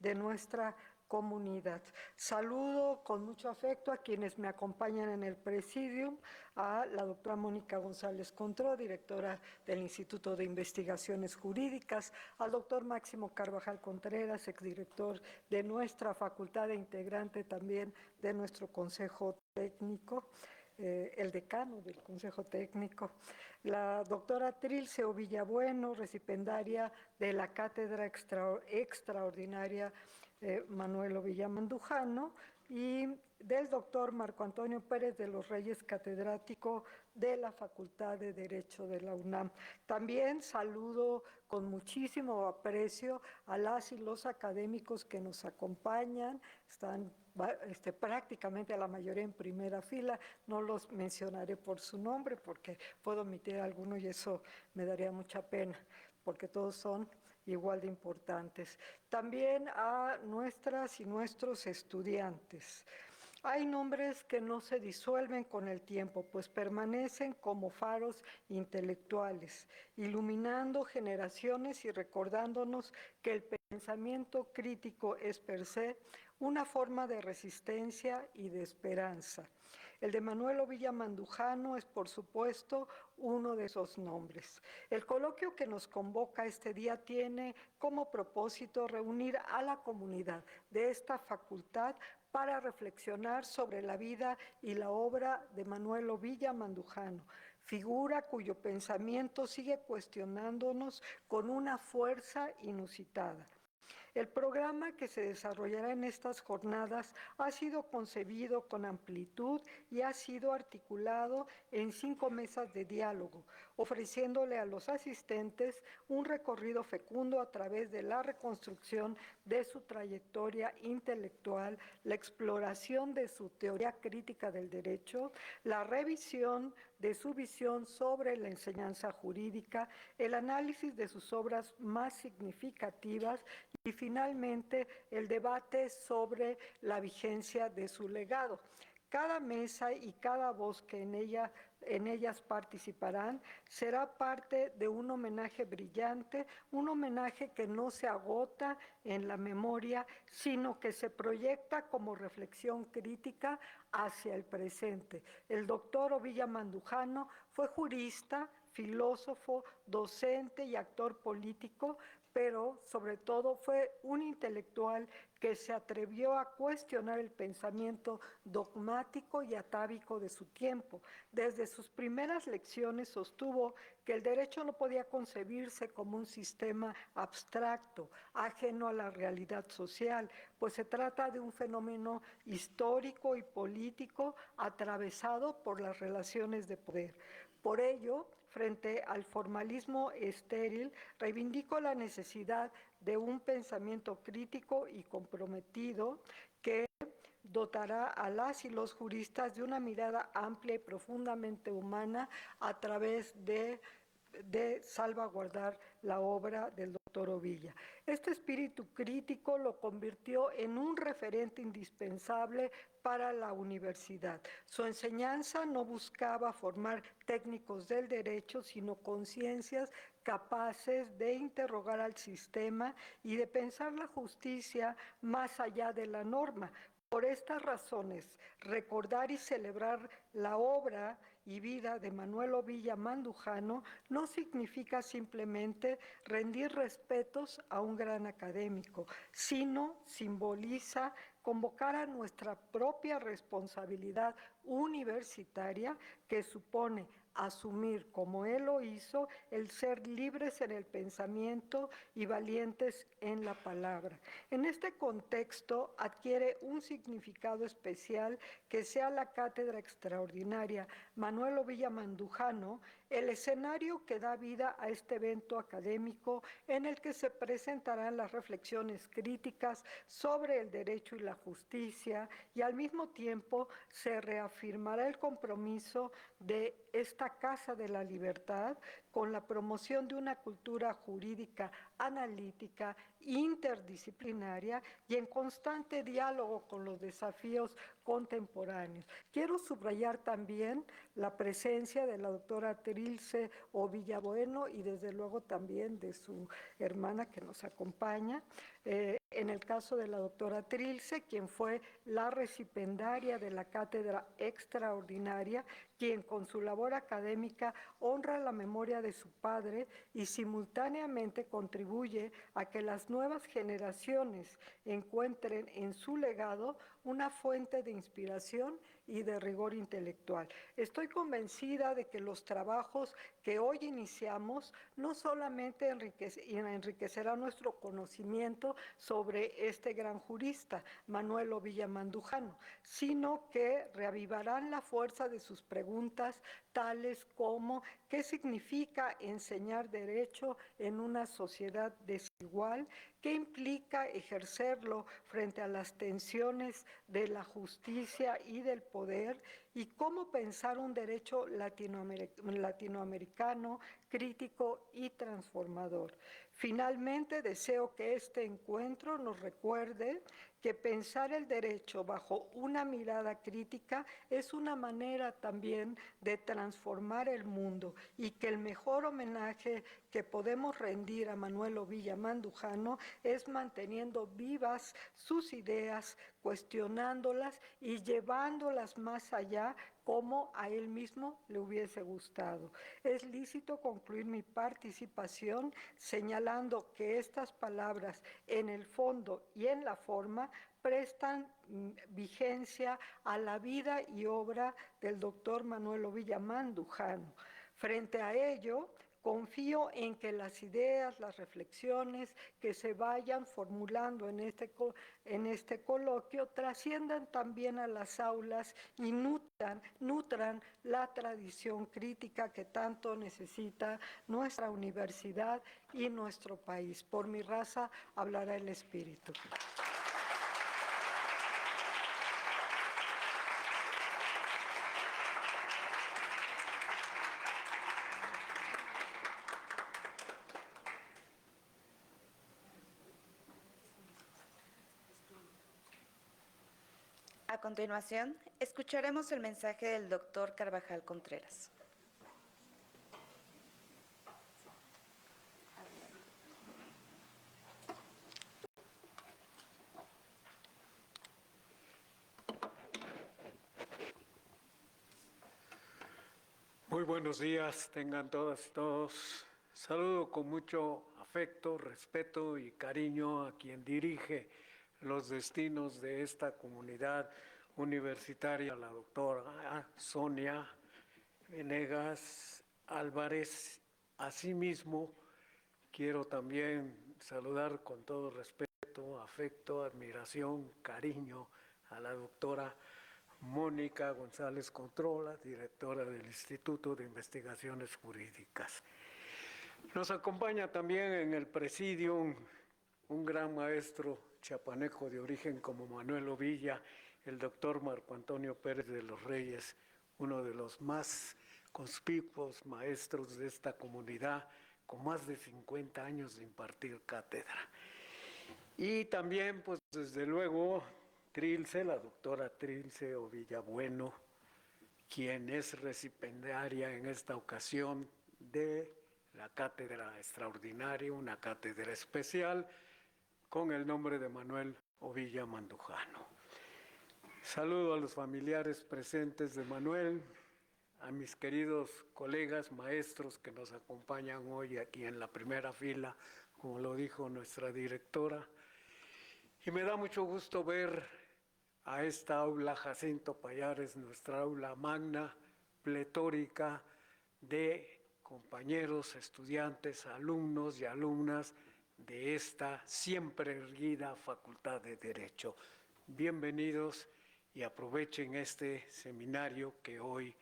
de nuestra comunidad. Saludo con mucho afecto a quienes me acompañan en el presidium, a la doctora Mónica González Contró, directora del Instituto de Investigaciones Jurídicas, al doctor Máximo Carvajal Contreras, exdirector de nuestra facultad e integrante también de nuestro Consejo Técnico, el decano del Consejo Técnico, la doctora Trilce Villabueno, recipendaria de la Cátedra Extraordinaria Manuel Ovilla Mandujano, y del doctor Marco Antonio Pérez de los Reyes, catedrático de la Facultad de Derecho de la UNAM. También saludo con muchísimo aprecio a las y los académicos que nos acompañan, están prácticamente a la mayoría en primera fila, no los mencionaré por su nombre porque puedo omitir alguno y eso me daría mucha pena, porque todos son igual de importantes. También a nuestras y nuestros estudiantes. Hay nombres que no se disuelven con el tiempo, pues permanecen como faros intelectuales, iluminando generaciones y recordándonos que el pensamiento crítico es per se una forma de resistencia y de esperanza. El de Manuel Ovilla Mandujano es, por supuesto, uno de esos nombres. El coloquio que nos convoca este día tiene como propósito reunir a la comunidad de esta facultad para reflexionar sobre la vida y la obra de Manuel Ovilla Mandujano, figura cuyo pensamiento sigue cuestionándonos con una fuerza inusitada. El programa que se desarrollará en estas jornadas ha sido concebido con amplitud y ha sido articulado en 5 mesas de diálogo, ofreciéndole a los asistentes un recorrido fecundo a través de la reconstrucción de su trayectoria intelectual, la exploración de su teoría crítica del derecho, la revisión de su visión sobre la enseñanza jurídica, el análisis de sus obras más significativas y finalmente el debate sobre la vigencia de su legado. Cada mesa y cada voz que en ellas participarán será parte de un homenaje brillante, un homenaje que no se agota en la memoria, sino que se proyecta como reflexión crítica hacia el presente. El doctor Ovilla Mandujano fue jurista, filósofo, docente y actor político, pero sobre todo fue un intelectual que se atrevió a cuestionar el pensamiento dogmático y atávico de su tiempo. Desde sus primeras lecciones sostuvo que el derecho no podía concebirse como un sistema abstracto, ajeno a la realidad social, pues se trata de un fenómeno histórico y político atravesado por las relaciones de poder. Por ello, frente al formalismo estéril, reivindico la necesidad de un pensamiento crítico y comprometido que dotará a las y los juristas de una mirada amplia y profundamente humana a través de salvaguardar la obra del doctor Ovilla. Este espíritu crítico lo convirtió en un referente indispensable para la universidad. Su enseñanza no buscaba formar técnicos del derecho, sino conciencias capaces de interrogar al sistema y de pensar la justicia más allá de la norma. Por estas razones, recordar y celebrar la obra y vida de Manuel Ovilla Mandujano no significa simplemente rendir respetos a un gran académico, sino simboliza convocar a nuestra propia responsabilidad universitaria que supone asumir, como él lo hizo, el ser libres en el pensamiento y valientes en la palabra. En este contexto adquiere un significado especial que sea la Cátedra Extraordinaria Manuel Ovilla Mandujano el escenario que da vida a este evento académico en el que se presentarán las reflexiones críticas sobre el derecho y la justicia y al mismo tiempo se reafirmará el compromiso de esta Casa de la Libertad con la promoción de una cultura jurídica analítica, interdisciplinaria y en constante diálogo con los desafíos contemporáneos. Quiero subrayar también la presencia de la doctora Trilce Villabueno y desde luego también de su hermana que nos acompaña, En el caso de la doctora Trilce, quien fue la recipendaria de la cátedra extraordinaria, quien con su labor académica honra la memoria de su padre y simultáneamente contribuye a que las nuevas generaciones encuentren en su legado una fuente de inspiración y de rigor intelectual. Estoy convencida de que los trabajos que hoy iniciamos no solamente enriquecerán nuestro conocimiento sobre este gran jurista, Manuel Ovilla Mandujano, sino que reavivarán la fuerza de sus preguntas, tales como ¿qué significa enseñar derecho en una sociedad desigual? ¿Qué implica ejercerlo frente a las tensiones de la justicia y del poder? ¿Y cómo pensar un derecho latinoamericano crítico y transformador? Finalmente, deseo que este encuentro nos recuerde que pensar el derecho bajo una mirada crítica es una manera también de transformar el mundo y que el mejor homenaje que podemos rendir a Manuel Ovilla Mandujano es manteniendo vivas sus ideas, cuestionándolas y llevándolas más allá como a él mismo le hubiese gustado. Es lícito concluir mi participación señalando que estas palabras en el fondo y en la forma prestan vigencia a la vida y obra del doctor Manuel Ovilla Mandujano. Frente a ello, confío en que las ideas, las reflexiones que se vayan formulando en este coloquio trasciendan también a las aulas y nutran la tradición crítica que tanto necesita nuestra universidad y nuestro país. Por mi raza hablará el espíritu. A continuación, escucharemos el mensaje del doctor Carvajal Contreras. Muy buenos días, tengan todas y todos. Saludo con mucho afecto, respeto y cariño a quien dirige los destinos de esta comunidad universitaria, la doctora Sonia Venegas Álvarez. Asimismo, quiero también saludar con todo respeto, afecto, admiración, cariño a la doctora Mónica González Controla, directora del Instituto de Investigaciones Jurídicas. Nos acompaña también en el presidium un gran maestro chiapaneco de origen como Manuel Ovilla, el doctor Marco Antonio Pérez de los Reyes, uno de los más conspicuos maestros de esta comunidad, con más de 50 años de impartir cátedra. Y también, pues desde luego, Trilce, la doctora Trilce Ovilla Bueno, quien es recipendaria en esta ocasión de la cátedra extraordinaria, una cátedra especial, con el nombre de Manuel Ovilla Mandujano. Saludo a los familiares presentes de Manuel, a mis queridos colegas maestros que nos acompañan hoy aquí en la primera fila, como lo dijo nuestra directora. Y me da mucho gusto ver a esta aula Jacinto Pallares, nuestra aula magna, pletórica de compañeros, estudiantes, alumnos y alumnas de esta siempre erguida Facultad de Derecho. Bienvenidos y aprovechen este seminario que hoy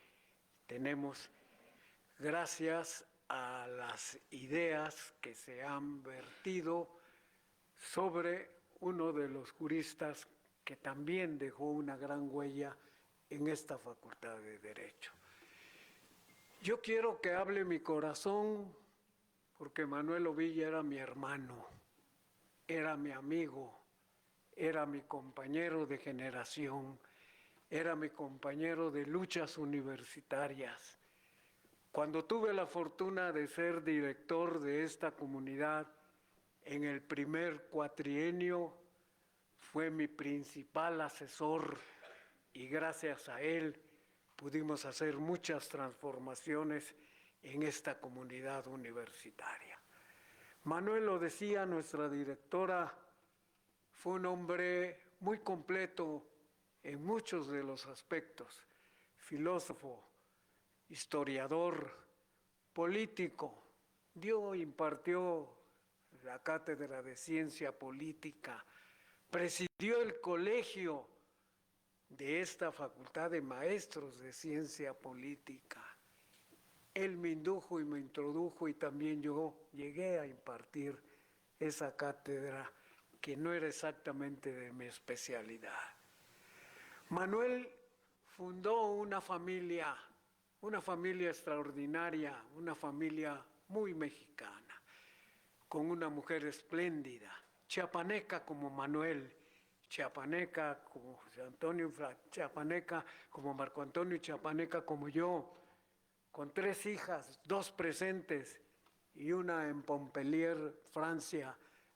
tenemos gracias a las ideas que se han vertido sobre uno de los juristas que también dejó una gran huella en esta Facultad de Derecho. Yo quiero que hable mi corazón porque Manuel Ovilla era mi hermano, era mi amigo, era mi compañero de generación, era mi compañero de luchas universitarias. Cuando tuve la fortuna de ser director de esta comunidad, en el primer cuatrienio fue mi principal asesor y gracias a él pudimos hacer muchas transformaciones en esta comunidad universitaria. Manuel, lo decía nuestra directora, fue un hombre muy completo en muchos de los aspectos, filósofo, historiador, político, impartió la cátedra de ciencia política, presidió el colegio de esta facultad de maestros de ciencia política. Él me indujo y me introdujo y también yo llegué a impartir esa cátedra que no era exactamente de mi especialidad. Manuel fundó una familia extraordinaria, una familia muy mexicana, con una mujer espléndida, chiapaneca como Manuel, chiapaneca como José Antonio, chiapaneca como Marco Antonio y chiapaneca como yo, con 3 hijas, 2 presentes y una en Montpellier, Francia,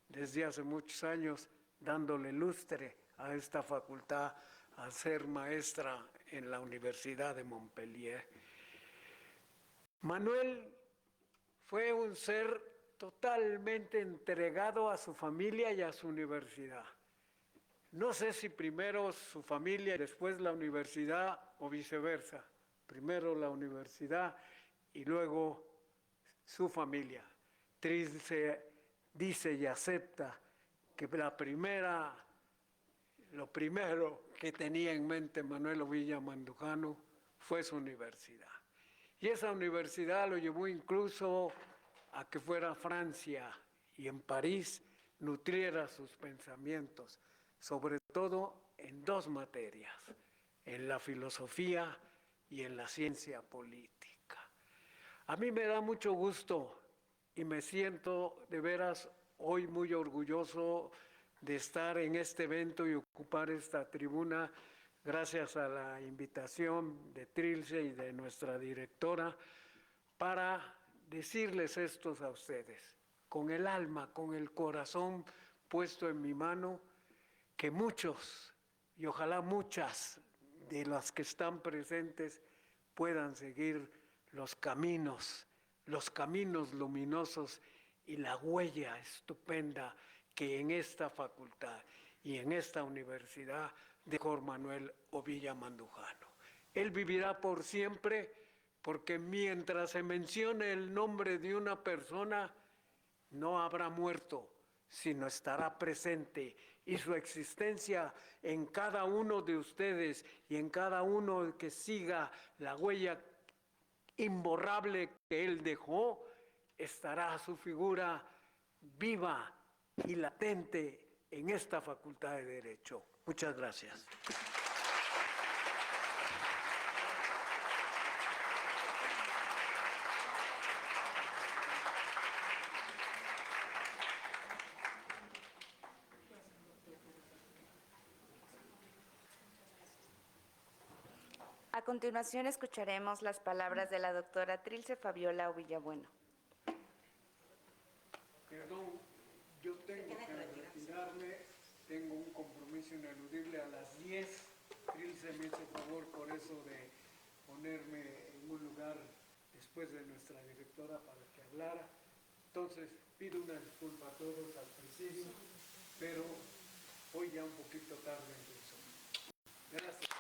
desde hace muchos años, dándole lustre a esta facultad, a ser maestra en la Universidad de Montpellier. Manuel fue un ser totalmente entregado a su familia y a su universidad. No sé si primero su familia y después la universidad o viceversa. Primero la universidad y luego su familia. Trilce dice y acepta que lo primero que tenía en mente Manuel Ovilla Mandujano fue su universidad. Y esa universidad lo llevó incluso a que fuera a Francia y en París nutriera sus pensamientos, sobre todo en 2 materias, en la filosofía y en la ciencia política. A mí me da mucho gusto y me siento de veras hoy muy orgulloso de estar en este evento y ocupar esta tribuna gracias a la invitación de Trilce y de nuestra directora para decirles esto a ustedes, con el alma, con el corazón puesto en mi mano, que muchos y ojalá muchas de las que están presentes puedan seguir los caminos luminosos y la huella estupenda que en esta facultad y en esta universidad dejó Manuel Ovilla Mandujano. Él vivirá por siempre porque mientras se mencione el nombre de una persona, no habrá muerto, sino estará presente y su existencia en cada uno de ustedes y en cada uno que siga la huella imborrable que él dejó, estará su figura viva y latente en esta Facultad de Derecho. Muchas gracias. A continuación escucharemos las palabras de la doctora Trilce Fabiola Ovillabueno. Perdón, yo tengo que retirarme, tengo un compromiso ineludible a las 10. Trilce me hizo favor por eso de ponerme en un lugar después de nuestra directora para que hablara. Entonces, pido una disculpa a todos, al presidio, pero hoy ya un poquito tarde incluso. Gracias.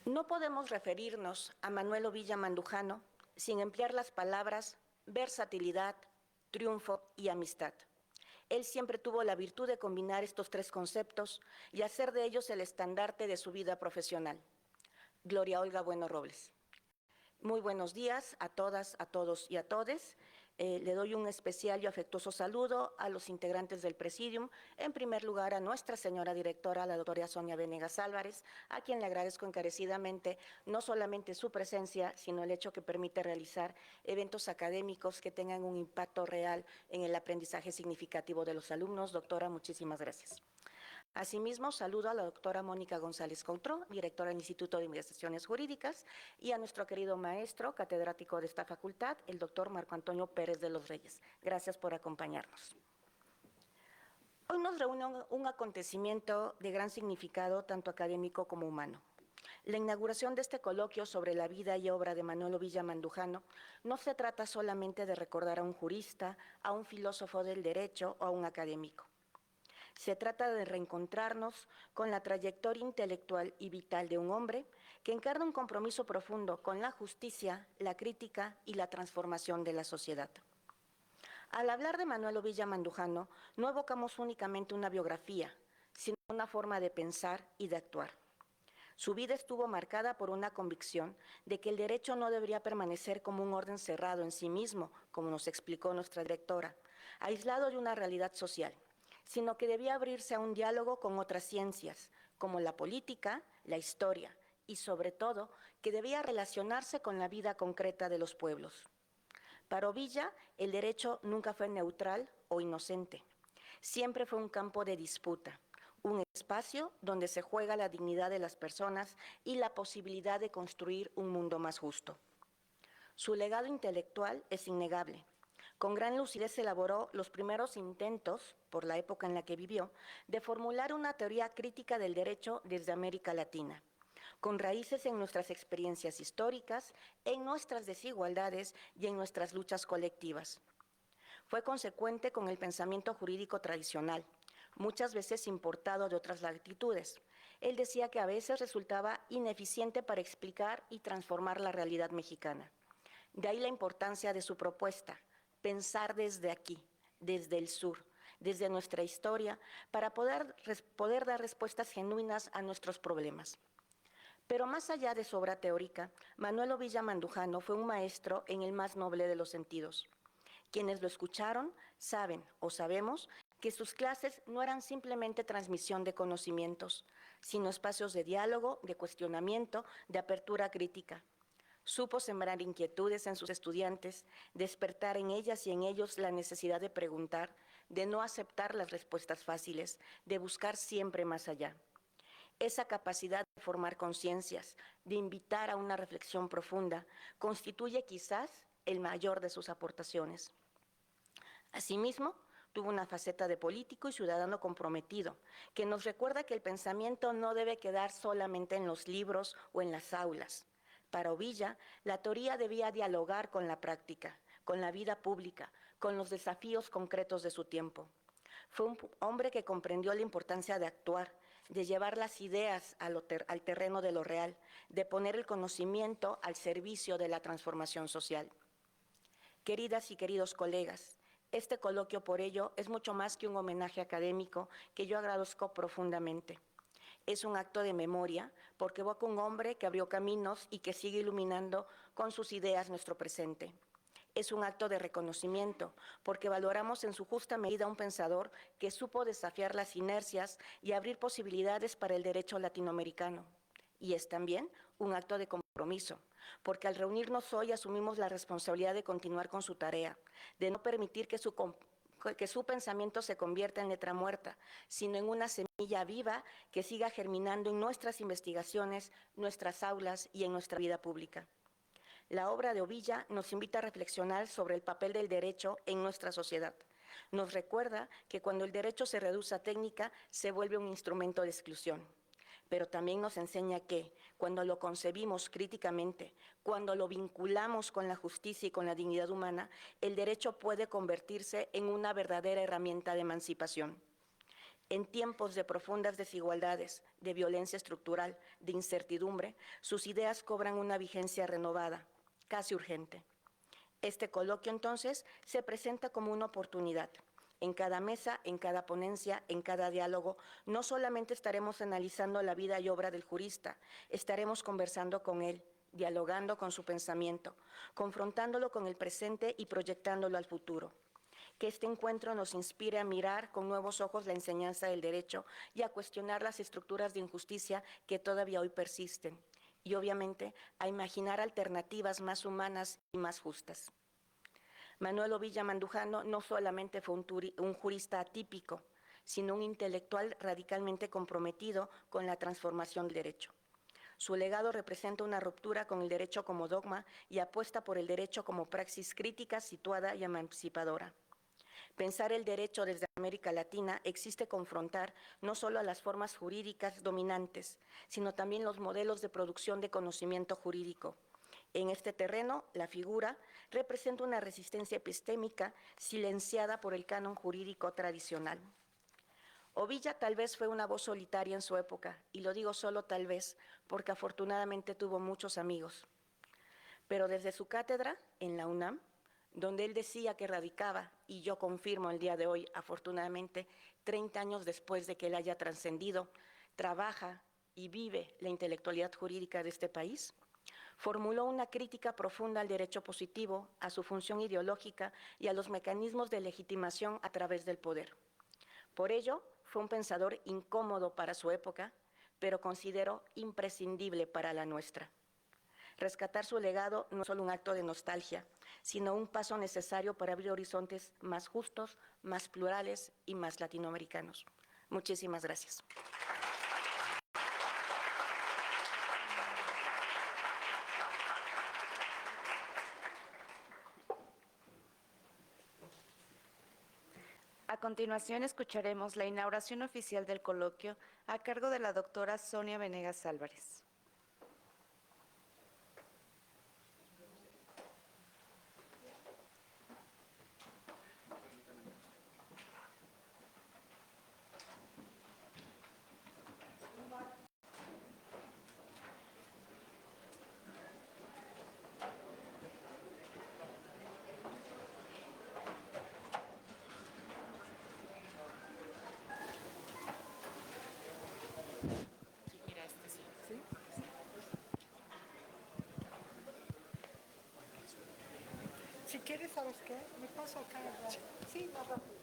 No podemos referirnos a Manuel Ovilla Mandujano sin emplear las palabras versatilidad, triunfo y amistad. Él siempre tuvo la virtud de combinar estos 3 conceptos y hacer de ellos el estandarte de su vida profesional. Gloria Olga Bueno Robles. Muy buenos días a todas, a todos y a todes. Le doy un especial y afectuoso saludo a los integrantes del Presidium. En primer lugar, a nuestra señora directora, la doctora Sonia Venegas Álvarez, a quien le agradezco encarecidamente no solamente su presencia, sino el hecho que permite realizar eventos académicos que tengan un impacto real en el aprendizaje significativo de los alumnos. Doctora, muchísimas gracias. Asimismo, saludo a la doctora Mónica González Coutró, directora del Instituto de Investigaciones Jurídicas, y a nuestro querido maestro, catedrático de esta facultad, el doctor Marco Antonio Pérez de los Reyes. Gracias por acompañarnos. Hoy nos reúne un acontecimiento de gran significado, tanto académico como humano. La inauguración de este coloquio sobre la vida y obra de Manuel Ovilla Mandujano no se trata solamente de recordar a un jurista, a un filósofo del derecho o a un académico. Se trata de reencontrarnos con la trayectoria intelectual y vital de un hombre que encarna un compromiso profundo con la justicia, la crítica y la transformación de la sociedad. Al hablar de Manuel Ovilla Mandujano, no evocamos únicamente una biografía, sino una forma de pensar y de actuar. Su vida estuvo marcada por una convicción de que el derecho no debería permanecer como un orden cerrado en sí mismo, como nos explicó nuestra directora, aislado de una realidad social, sino que debía abrirse a un diálogo con otras ciencias, como la política, la historia, y sobre todo, que debía relacionarse con la vida concreta de los pueblos. Para Ovilla, el derecho nunca fue neutral o inocente. Siempre fue un campo de disputa, un espacio donde se juega la dignidad de las personas y la posibilidad de construir un mundo más justo. Su legado intelectual es innegable. Con gran lucidez elaboró los primeros intentos, por la época en la que vivió, de formular una teoría crítica del derecho desde América Latina, con raíces en nuestras experiencias históricas, en nuestras desigualdades y en nuestras luchas colectivas. Fue consecuente con el pensamiento jurídico tradicional, muchas veces importado de otras latitudes. Él decía que a veces resultaba ineficiente para explicar y transformar la realidad mexicana. De ahí la importancia de su propuesta, pensar desde aquí, desde el sur, desde nuestra historia, para poder dar respuestas genuinas a nuestros problemas. Pero más allá de su obra teórica, Manuel Ovilla Mandujano fue un maestro en el más noble de los sentidos. Quienes lo escucharon saben o sabemos que sus clases no eran simplemente transmisión de conocimientos, sino espacios de diálogo, de cuestionamiento, de apertura crítica. Supo sembrar inquietudes en sus estudiantes, despertar en ellas y en ellos la necesidad de preguntar, de no aceptar las respuestas fáciles, de buscar siempre más allá. Esa capacidad de formar conciencias, de invitar a una reflexión profunda, constituye quizás el mayor de sus aportaciones. Asimismo, tuvo una faceta de político y ciudadano comprometido, que nos recuerda que el pensamiento no debe quedar solamente en los libros o en las aulas. Para Ovilla, la teoría debía dialogar con la práctica, con la vida pública, con los desafíos concretos de su tiempo. Fue un hombre que comprendió la importancia de actuar, de llevar las ideas al terreno de lo real, de poner el conocimiento al servicio de la transformación social. Queridas y queridos colegas, este coloquio por ello es mucho más que un homenaje académico que yo agradezco profundamente. Es un acto de memoria porque evoca un hombre que abrió caminos y que sigue iluminando con sus ideas nuestro presente. Es un acto de reconocimiento porque valoramos en su justa medida a un pensador que supo desafiar las inercias y abrir posibilidades para el derecho latinoamericano. Y es también un acto de compromiso, porque al reunirnos hoy asumimos la responsabilidad de continuar con su tarea, de no permitir que su pensamiento se convierta en letra muerta, sino en una semilla viva que siga germinando en nuestras investigaciones, nuestras aulas y en nuestra vida pública. La obra de Ovilla nos invita a reflexionar sobre el papel del derecho en nuestra sociedad. Nos recuerda que cuando el derecho se reduce a técnica, se vuelve un instrumento de exclusión. Pero también nos enseña que, cuando lo concebimos críticamente, cuando lo vinculamos con la justicia y con la dignidad humana, el derecho puede convertirse en una verdadera herramienta de emancipación. En tiempos de profundas desigualdades, de violencia estructural, de incertidumbre, sus ideas cobran una vigencia renovada, casi urgente. Este coloquio, entonces, se presenta como una oportunidad. En cada mesa, en cada ponencia, en cada diálogo, no solamente estaremos analizando la vida y obra del jurista, estaremos conversando con él, dialogando con su pensamiento, confrontándolo con el presente y proyectándolo al futuro. Que este encuentro nos inspire a mirar con nuevos ojos la enseñanza del derecho y a cuestionar las estructuras de injusticia que todavía hoy persisten, y obviamente a imaginar alternativas más humanas y más justas. Manuel Ovilla Mandujano no solamente fue un jurista atípico, sino un intelectual radicalmente comprometido con la transformación del derecho. Su legado representa una ruptura con el derecho como dogma y apuesta por el derecho como praxis crítica, situada y emancipadora. Pensar el derecho desde América Latina existe confrontar no solo a las formas jurídicas dominantes, sino también los modelos de producción de conocimiento jurídico. En este terreno, la figura representa una resistencia epistémica silenciada por el canon jurídico tradicional. Ovilla tal vez fue una voz solitaria en su época, y lo digo solo tal vez, porque afortunadamente tuvo muchos amigos. Pero desde su cátedra, en la UNAM, donde él decía que radicaba, y yo confirmo el día de hoy, afortunadamente, 30 años después de que él haya trascendido, trabaja y vive la intelectualidad jurídica de este país, formuló una crítica profunda al derecho positivo, a su función ideológica y a los mecanismos de legitimación a través del poder. Por ello, fue un pensador incómodo para su época, pero considero imprescindible para la nuestra. Rescatar su legado no es solo un acto de nostalgia, sino un paso necesario para abrir horizontes más justos, más plurales y más latinoamericanos. Muchísimas gracias. A continuación escucharemos la inauguración oficial del coloquio a cargo de la doctora Sonia Venegas Álvarez. Si quieres, ¿sabes qué? Me paso acá. Sí, más rápido.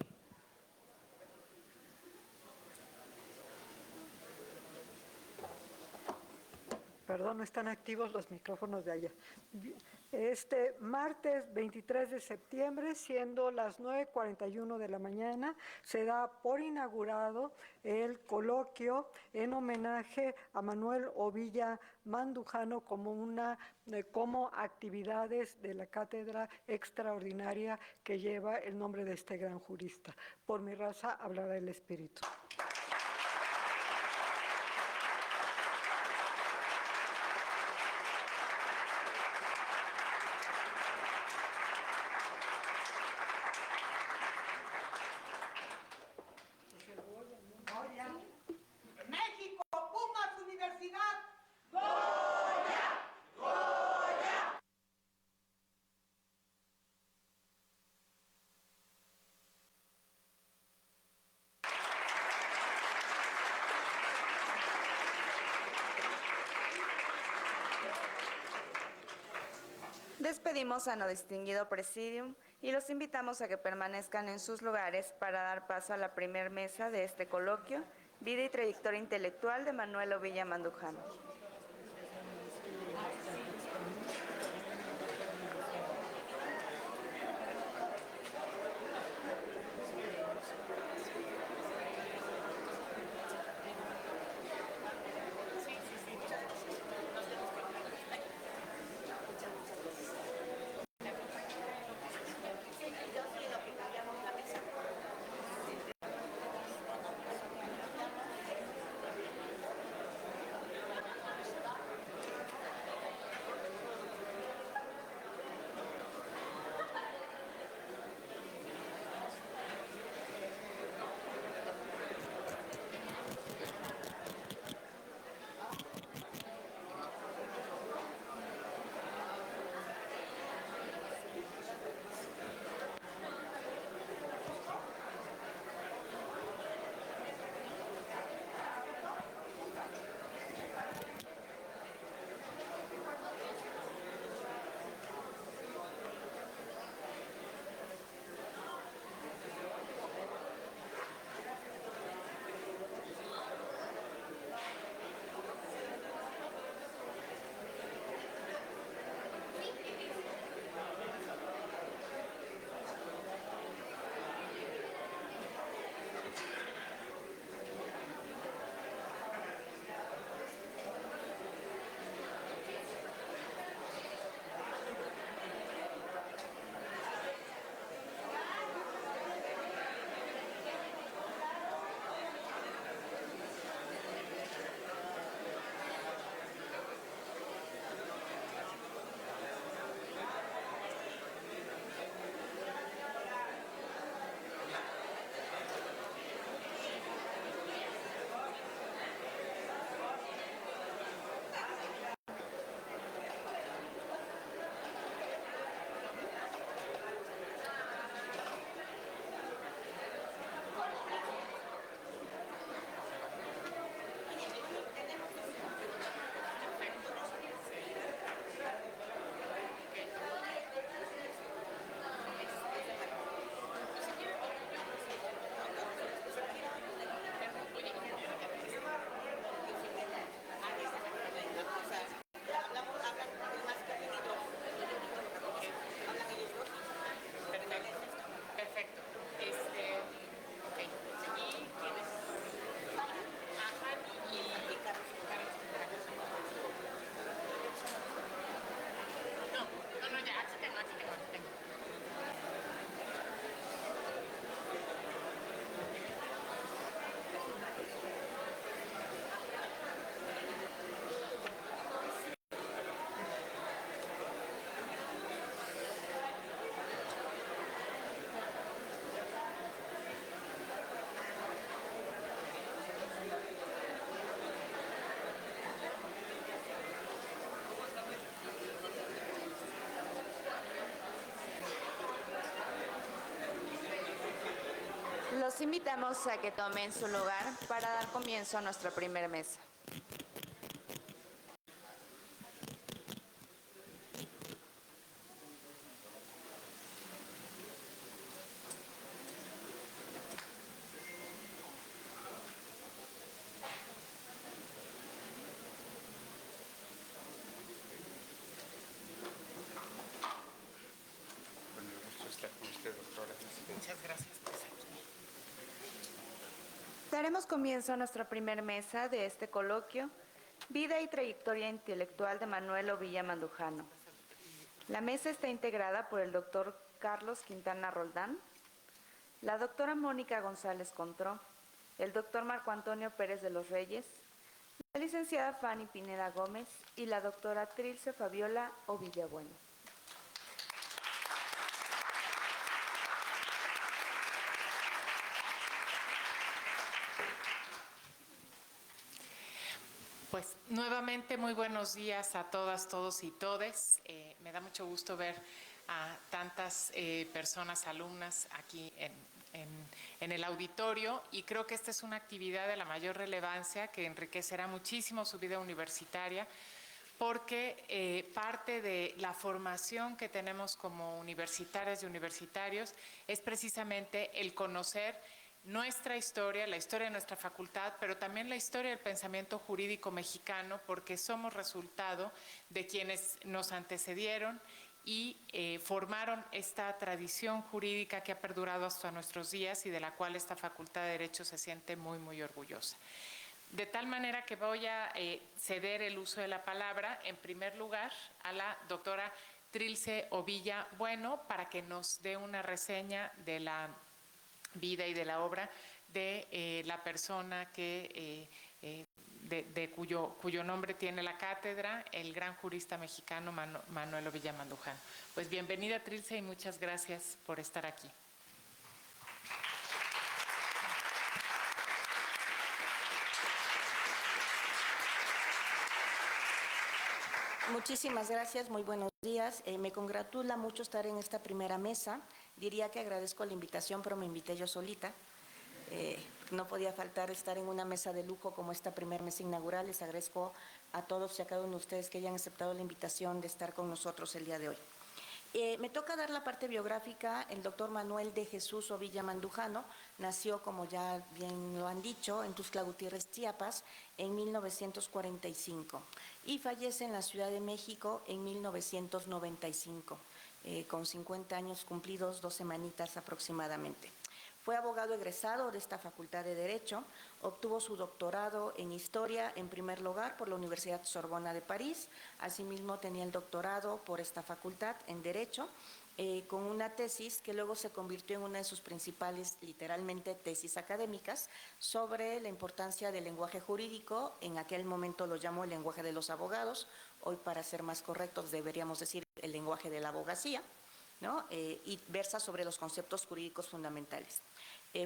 Perdón, no están activos los micrófonos de allá. Este martes 23 de septiembre, siendo las 9:41 de la mañana, se da por inaugurado el coloquio en homenaje a Manuel Ovilla Mandujano como actividades de la cátedra extraordinaria que lleva el nombre de este gran jurista. Por mi raza hablará el espíritu. México, Pumas, Universidad. Despedimos a nuestro distinguido presidium y los invitamos a que permanezcan en sus lugares para dar paso a la primer mesa de este coloquio, Vida y trayectoria intelectual de Manuel Ovilla Mandujano. Los invitamos a que tomen su lugar para dar comienzo a nuestra primera mesa. Daremos comienzo a nuestra primera mesa de este coloquio, Vida y trayectoria intelectual de Manuel Ovilla Mandujano. La mesa está integrada por el doctor Carlos Quintana Roldán, la doctora Mónica González Contró, el doctor Marco Antonio Pérez de los Reyes, la licenciada Fanny Pineda Gómez y la doctora Trilce Fabiola Ovilla Bueno. Pues nuevamente muy buenos días a todas, todos y todes. Me da mucho gusto ver a tantas personas, alumnas aquí en el auditorio, y creo que esta es una actividad de la mayor relevancia que enriquecerá muchísimo su vida universitaria, porque parte de la formación que tenemos como universitarias y universitarios es precisamente el conocer nuestra historia, la historia de nuestra facultad, pero también la historia del pensamiento jurídico mexicano, porque somos resultado de quienes nos antecedieron y formaron esta tradición jurídica que ha perdurado hasta nuestros días y de la cual esta Facultad de Derecho se siente muy, muy orgullosa. De tal manera que voy a ceder el uso de la palabra, en primer lugar, a la doctora Trilce Ovilla Bueno, para que nos dé una reseña de la vida y de la obra de la persona que cuyo nombre tiene la cátedra, el gran jurista mexicano Manuel Ovilla Mandujano. Pues bienvenida, Trilce, y muchas gracias por estar aquí. Muchísimas gracias, muy buenos días. Me congratula mucho estar en esta primera mesa. Diría que agradezco la invitación, pero me invité yo solita. No podía faltar estar en una mesa de lujo como esta primera mesa inaugural. Les agradezco a todos y a cada uno de ustedes que hayan aceptado la invitación de estar con nosotros el día de hoy. Me toca dar la parte biográfica. El doctor Manuel de Jesús Ovilla Mandujano nació, como ya bien lo han dicho, en Tuxtla Gutiérrez, Chiapas, en 1945 y fallece en la Ciudad de México en 1995, con 50 años cumplidos, 2 semanitas aproximadamente. Fue abogado egresado de esta Facultad de Derecho, obtuvo su doctorado en Historia en primer lugar por la Universidad Sorbona de París, asimismo tenía el doctorado por esta facultad en Derecho, con una tesis que luego se convirtió en una de sus principales, literalmente, tesis académicas sobre la importancia del lenguaje jurídico. En aquel momento lo llamó el lenguaje de los abogados, hoy para ser más correctos deberíamos decir el lenguaje de la abogacía, ¿no? Y versa sobre los conceptos jurídicos fundamentales.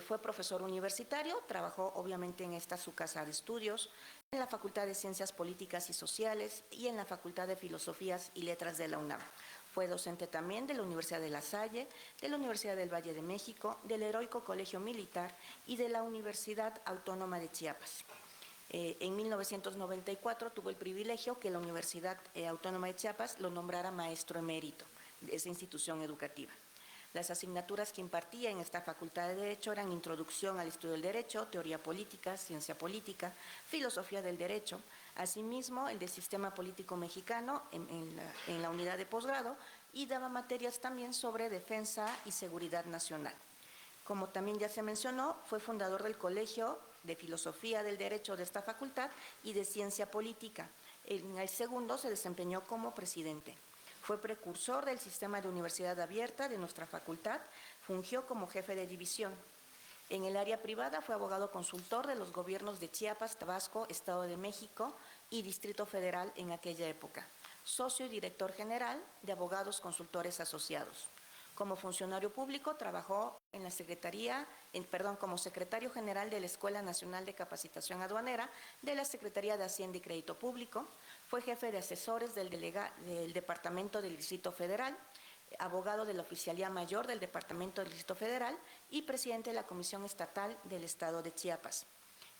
Fue profesor universitario, trabajó obviamente en esta su casa de estudios, en la Facultad de Ciencias Políticas y Sociales y en la Facultad de Filosofías y Letras de la UNAM. Fue docente también de la Universidad de La Salle, de la Universidad del Valle de México, del Heroico Colegio Militar y de la Universidad Autónoma de Chiapas. En 1994 tuvo el privilegio que la Universidad Autónoma de Chiapas lo nombrara maestro emérito de esa institución educativa. Las asignaturas que impartía en esta Facultad de Derecho eran Introducción al Estudio del Derecho, Teoría Política, Ciencia Política, Filosofía del Derecho, asimismo el de Sistema Político Mexicano en la unidad de posgrado, y daba materias también sobre defensa y seguridad nacional. Como también ya se mencionó, fue fundador del Colegio de Filosofía del Derecho de esta facultad y de Ciencia Política. En el segundo se desempeñó como presidente. Fue precursor del sistema de universidad abierta de nuestra facultad, fungió como jefe de división. En el área privada fue abogado consultor de los gobiernos de Chiapas, Tabasco, Estado de México y Distrito Federal en aquella época. Socio y director general de Abogados Consultores Asociados. Como funcionario público trabajó en la como secretario general de la Escuela Nacional de Capacitación Aduanera de la Secretaría de Hacienda y Crédito Público. Fue jefe de asesores del Departamento del Distrito Federal, abogado de la Oficialía Mayor del Departamento del Distrito Federal y presidente de la Comisión Estatal del Estado de Chiapas.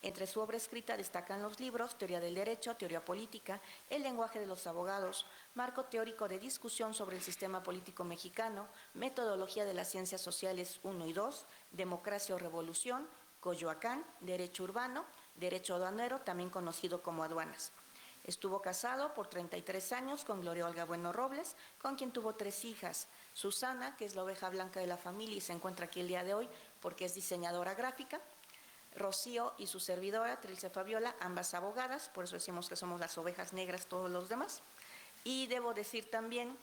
Entre su obra escrita destacan los libros Teoría del Derecho, Teoría Política, El lenguaje de los abogados, Marco teórico de discusión sobre el sistema político mexicano, Metodología de las ciencias sociales 1 y 2, Democracia o Revolución, Coyoacán, Derecho Urbano, Derecho Aduanero, también conocido como aduanas. Estuvo casado por 33 años con Gloria Olga Bueno Robles, con quien tuvo 3 hijas. Susana, que es la oveja blanca de la familia y se encuentra aquí el día de hoy porque es diseñadora gráfica. Rocío y su servidora, Trilce Fabiola, ambas abogadas, por eso decimos que somos las ovejas negras todos los demás. Y debo decir también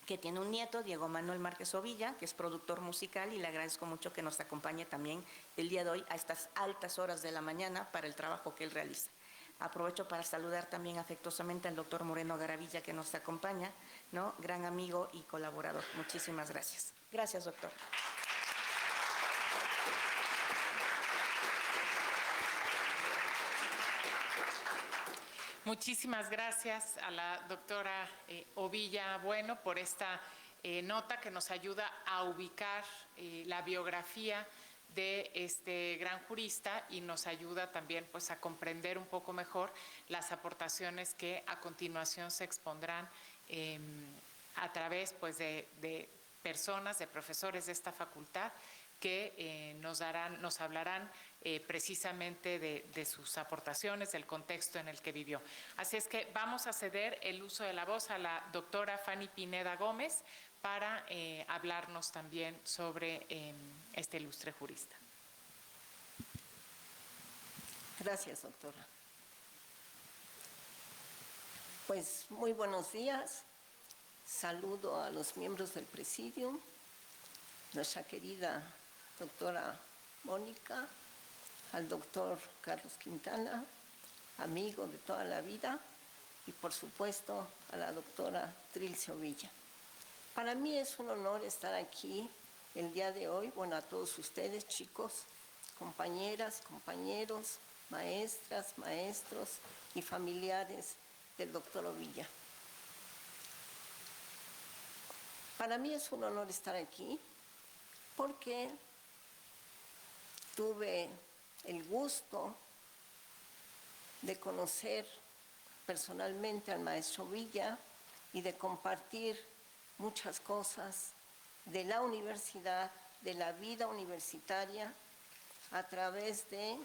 que tiene un nieto, Diego Manuel Márquez Ovilla, que es productor musical, y le agradezco mucho que nos acompañe también el día de hoy a estas altas horas de la mañana para el trabajo que él realiza. Aprovecho para saludar también afectuosamente al doctor Moreno Garavilla, que nos acompaña, ¿no? Gran amigo y colaborador. Muchísimas gracias. Gracias, doctor. Muchísimas gracias a la doctora Ovilla Bueno por esta nota que nos ayuda a ubicar la biografía de este gran jurista y nos ayuda también pues a comprender un poco mejor las aportaciones que a continuación se expondrán a través pues de personas, de profesores de esta facultad que nos hablarán precisamente de sus aportaciones, del contexto en el que vivió. Así es que vamos a ceder el uso de la voz a la doctora Fanny Pineda Gómez para hablarnos también sobre este ilustre jurista. Gracias, doctora. Pues muy buenos días. Saludo a los miembros del presidium, nuestra querida doctora Mónica, al doctor Carlos Quintana, amigo de toda la vida, y por supuesto a la doctora Trilce Ovilla. Para mí es un honor estar aquí el día de hoy, bueno, a todos ustedes, chicos, compañeras, compañeros, maestras, maestros y familiares del doctor Ovilla. Para mí es un honor estar aquí porque tuve el gusto de conocer personalmente al maestro Villa y de compartir muchas cosas de la universidad, de la vida universitaria, a través de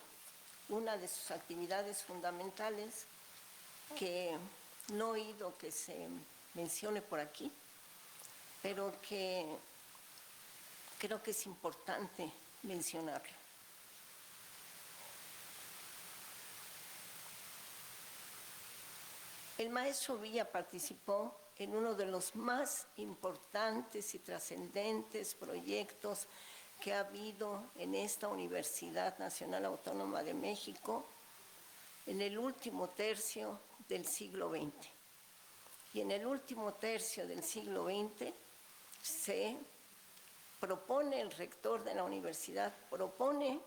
una de sus actividades fundamentales que no he oído que se mencione por aquí, pero que creo que es importante mencionarlo. El maestro Villa participó en uno de los más importantes y trascendentes proyectos que ha habido en esta Universidad Nacional Autónoma de México en el último tercio del siglo XX. Y en el último tercio del siglo XX se propone, el rector de la universidad propone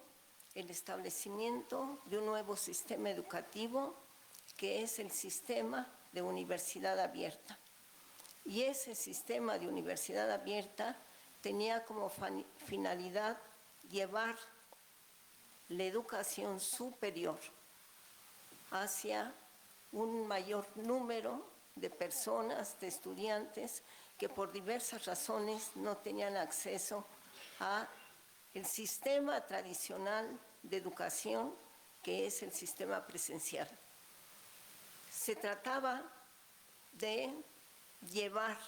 el establecimiento de un nuevo sistema educativo que es el sistema de universidad abierta. Y ese sistema de universidad abierta tenía como finalidad llevar la educación superior hacia un mayor número de personas, de estudiantes, que por diversas razones no tenían acceso a el sistema tradicional de educación que es el sistema presencial. Se trataba de llevar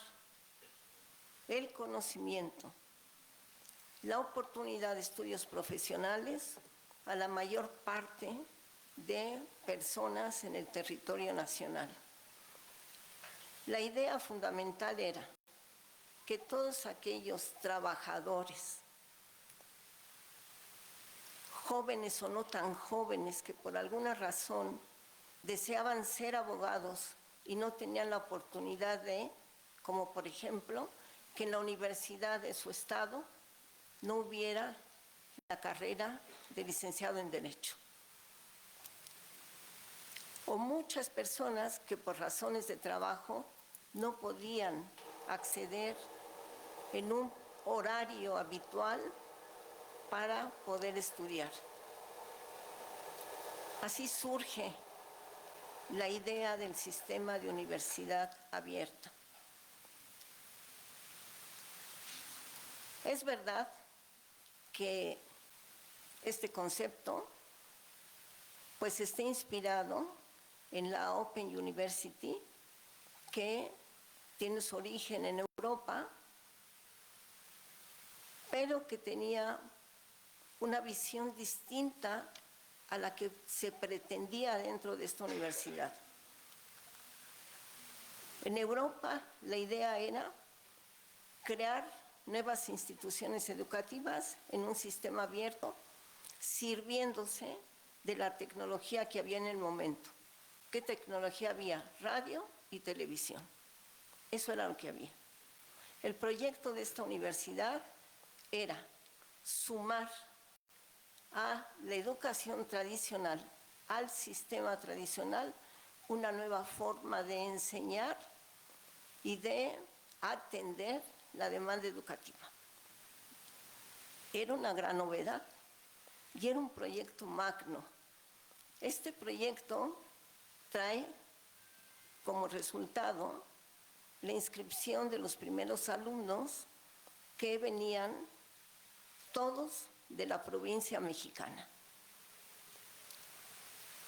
el conocimiento, la oportunidad de estudios profesionales a la mayor parte de personas en el territorio nacional. La idea fundamental era que todos aquellos trabajadores, jóvenes o no tan jóvenes, que por alguna razón deseaban ser abogados y no tenían la oportunidad de, como por ejemplo, que en la universidad de su estado no hubiera la carrera de licenciado en Derecho. O muchas personas que por razones de trabajo no podían acceder en un horario habitual para poder estudiar. Así surge la idea del sistema de universidad abierta. Es verdad que este concepto pues está inspirado en la Open University, que tiene su origen en Europa, pero que tenía una visión distinta a la que se pretendía dentro de esta universidad. En Europa, la idea era crear nuevas instituciones educativas en un sistema abierto, sirviéndose de la tecnología que había en el momento. ¿Qué tecnología había? Radio y televisión. Eso era lo que había. El proyecto de esta universidad era sumar a la educación tradicional, al sistema tradicional, una nueva forma de enseñar y de atender la demanda educativa. Era una gran novedad y era un proyecto magno. Este proyecto trae como resultado la inscripción de los primeros alumnos que venían todos de la provincia mexicana.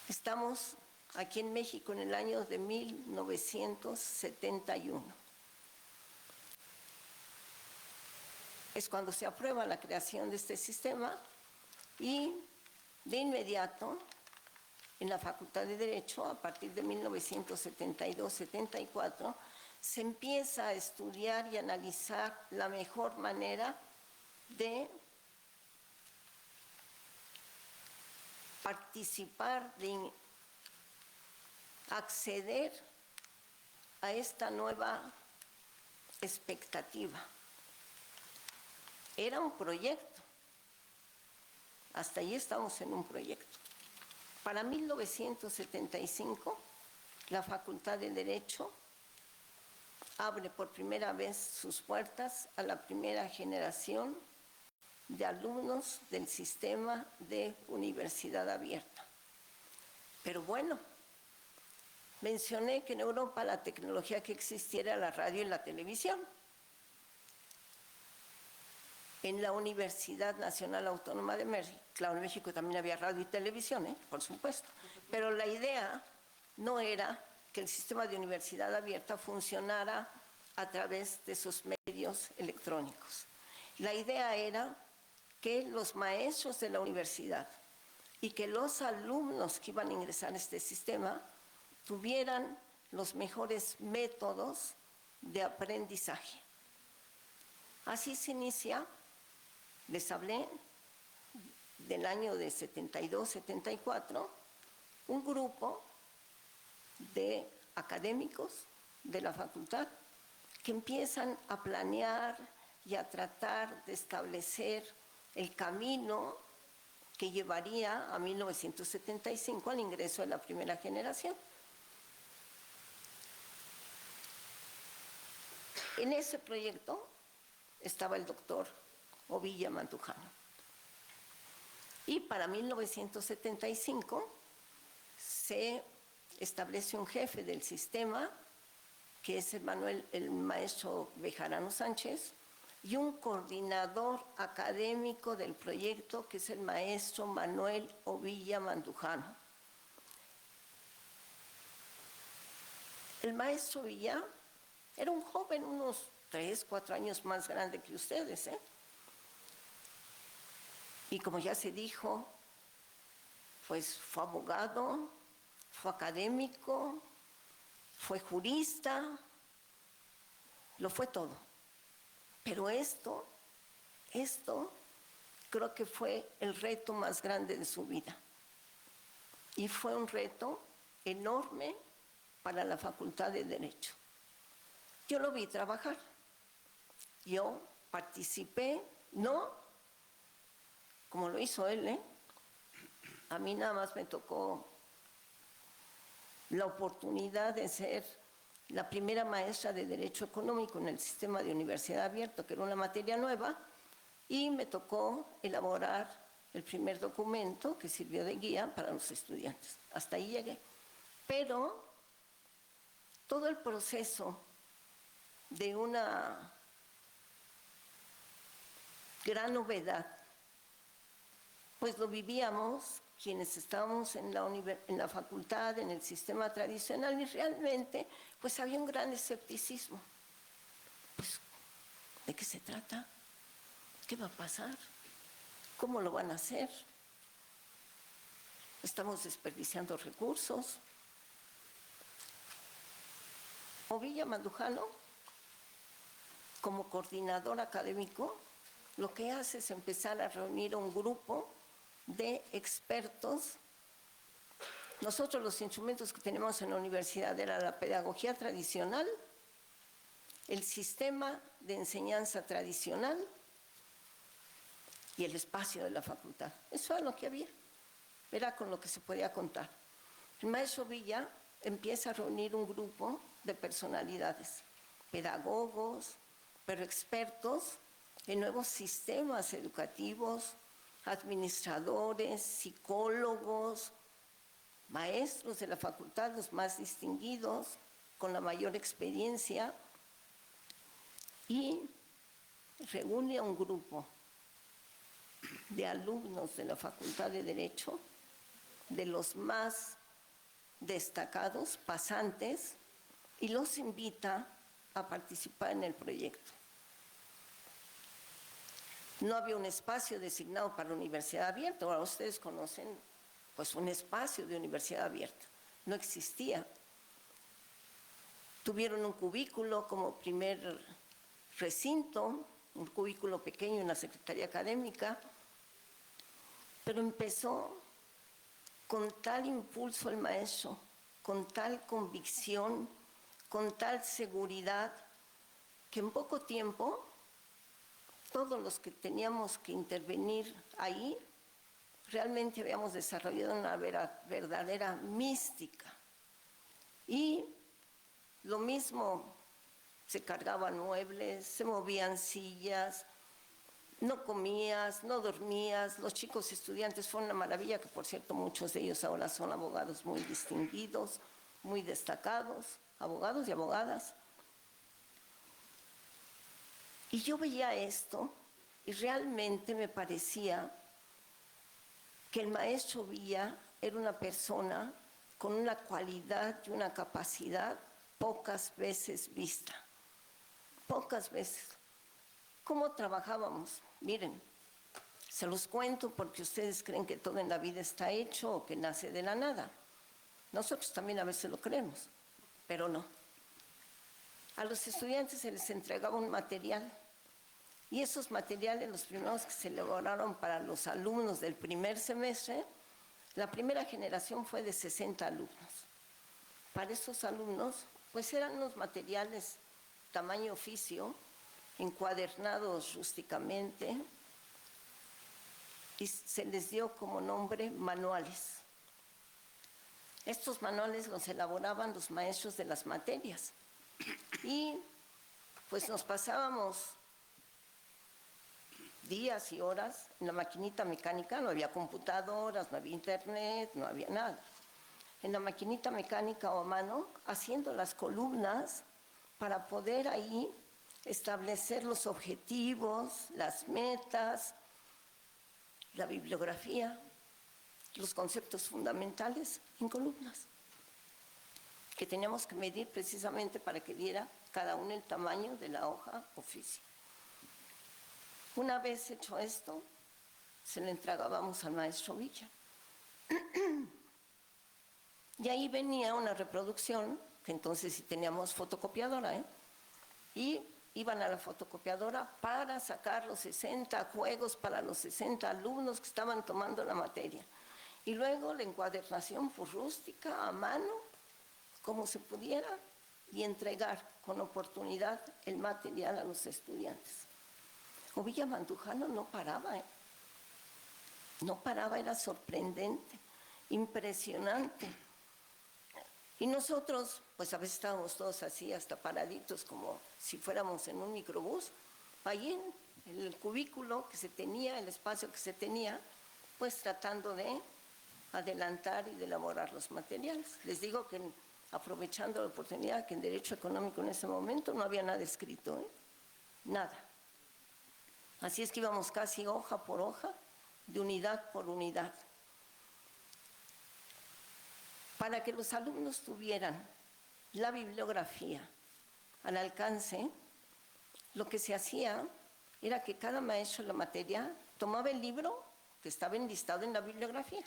Estamos aquí en México en el año de 1971. Es cuando se aprueba la creación de este sistema y de inmediato en la Facultad de Derecho, a partir de 1972-74, se empieza a estudiar y analizar la mejor manera de participar, de acceder a esta nueva expectativa. Era un proyecto, hasta ahí estamos en un proyecto. Para 1975, la Facultad de Derecho abre por primera vez sus puertas a la primera generación de alumnos del sistema de universidad abierta. Pero bueno, mencioné que en Europa la tecnología que existiera era la radio y la televisión. En la Universidad Nacional Autónoma de México, claro, en México también había radio y televisión, por supuesto, pero la idea no era que el sistema de universidad abierta funcionara a través de sus medios electrónicos. La idea era que los maestros de la universidad y que los alumnos que iban a ingresar a este sistema tuvieran los mejores métodos de aprendizaje. Así se inicia. Les hablé del año de 72-74, un grupo de académicos de la facultad que empiezan a planear y a tratar de establecer el camino que llevaría a 1975 al ingreso de la primera generación. En ese proyecto estaba el doctor Ovilla Mandujano. Y para 1975 se establece un jefe del sistema, que es el maestro Bejarano Sánchez, y un coordinador académico del proyecto, que es el maestro Manuel Ovilla Mandujano. El maestro Ovilla era un joven, unos 3, 4 años más grande que ustedes, Y como ya se dijo, pues fue abogado, fue académico, fue jurista, lo fue todo. Pero esto creo que fue el reto más grande de su vida. Y fue un reto enorme para la Facultad de Derecho. Yo lo vi trabajar. Yo participé, no como lo hizo él, A mí nada más me tocó la oportunidad de ser la primera maestra de Derecho Económico en el sistema de universidad abierta, que era una materia nueva, y me tocó elaborar el primer documento que sirvió de guía para los estudiantes. Hasta ahí llegué. Pero todo el proceso de una gran novedad, pues lo vivíamos quienes estábamos en la facultad, en el sistema tradicional, y realmente pues había un gran escepticismo. Pues, ¿de qué se trata? ¿Qué va a pasar? ¿Cómo lo van a hacer? Estamos desperdiciando recursos. Ovilla Mandujano, como coordinador académico, lo que hace es empezar a reunir a un grupo de expertos. Nosotros los instrumentos que tenemos en la universidad era la pedagogía tradicional, el sistema de enseñanza tradicional y el espacio de la facultad. Eso era lo que había, era con lo que se podía contar. El maestro Villa empieza a reunir un grupo de personalidades, pedagogos, pero expertos en nuevos sistemas educativos, administradores, psicólogos, maestros de la facultad, los más distinguidos, con la mayor experiencia, y reúne a un grupo de alumnos de la Facultad de Derecho, de los más destacados, pasantes, y los invita a participar en el proyecto. No había un espacio designado para la universidad abierta. Ahora ustedes conocen pues un espacio de universidad abierta. No existía. Tuvieron un cubículo como primer recinto, un cubículo pequeño en la Secretaría Académica, pero empezó con tal impulso el maestro, con tal convicción, con tal seguridad, que en poco tiempo todos los que teníamos que intervenir ahí, realmente habíamos desarrollado una verdadera mística. Y lo mismo, se cargaban muebles, se movían sillas, no comías, no dormías. Los chicos estudiantes fueron una maravilla, que por cierto muchos de ellos ahora son abogados muy distinguidos, muy destacados, abogados y abogadas. Y yo veía esto y realmente me parecía que el maestro Villa era una persona con una cualidad y una capacidad pocas veces vista. Pocas veces. ¿Cómo trabajábamos? Miren, se los cuento porque ustedes creen que todo en la vida está hecho o que nace de la nada. Nosotros también a veces lo creemos, pero no. A los estudiantes se les entregaba un material y esos materiales, los primeros que se elaboraron para los alumnos del primer semestre, la primera generación fue de 60 alumnos. Para esos alumnos, pues eran unos materiales tamaño oficio, encuadernados rústicamente, y se les dio como nombre manuales. Estos manuales los elaboraban los maestros de las materias. Y pues nos pasábamos días y horas en la maquinita mecánica. No había computadoras, no había internet, no había nada. En la maquinita mecánica o a mano, haciendo las columnas para poder ahí establecer los objetivos, las metas, la bibliografía, los conceptos fundamentales en columnas, que teníamos que medir precisamente para que diera cada uno el tamaño de la hoja oficio. Una vez hecho esto, se lo entregábamos al maestro Villa. Y ahí venía una reproducción, que entonces sí teníamos fotocopiadora, y iban a la fotocopiadora para sacar los 60 juegos para los 60 alumnos que estaban tomando la materia. Y luego la encuadernación por rústica, a mano, como se pudiera, y entregar con oportunidad el material a los estudiantes. Ovilla Mandujano no paraba, no paraba, era sorprendente, impresionante. Y nosotros, pues a veces estábamos todos así, hasta paraditos, como si fuéramos en un microbús, ahí en el cubículo que se tenía, el espacio que se tenía, pues tratando de adelantar y de elaborar los materiales. Les digo que aprovechando la oportunidad que en Derecho Económico en ese momento no había nada escrito, nada. Así es que íbamos casi hoja por hoja, de unidad por unidad. Para que los alumnos tuvieran la bibliografía al alcance, lo que se hacía era que cada maestro de la materia tomaba el libro que estaba enlistado en la bibliografía,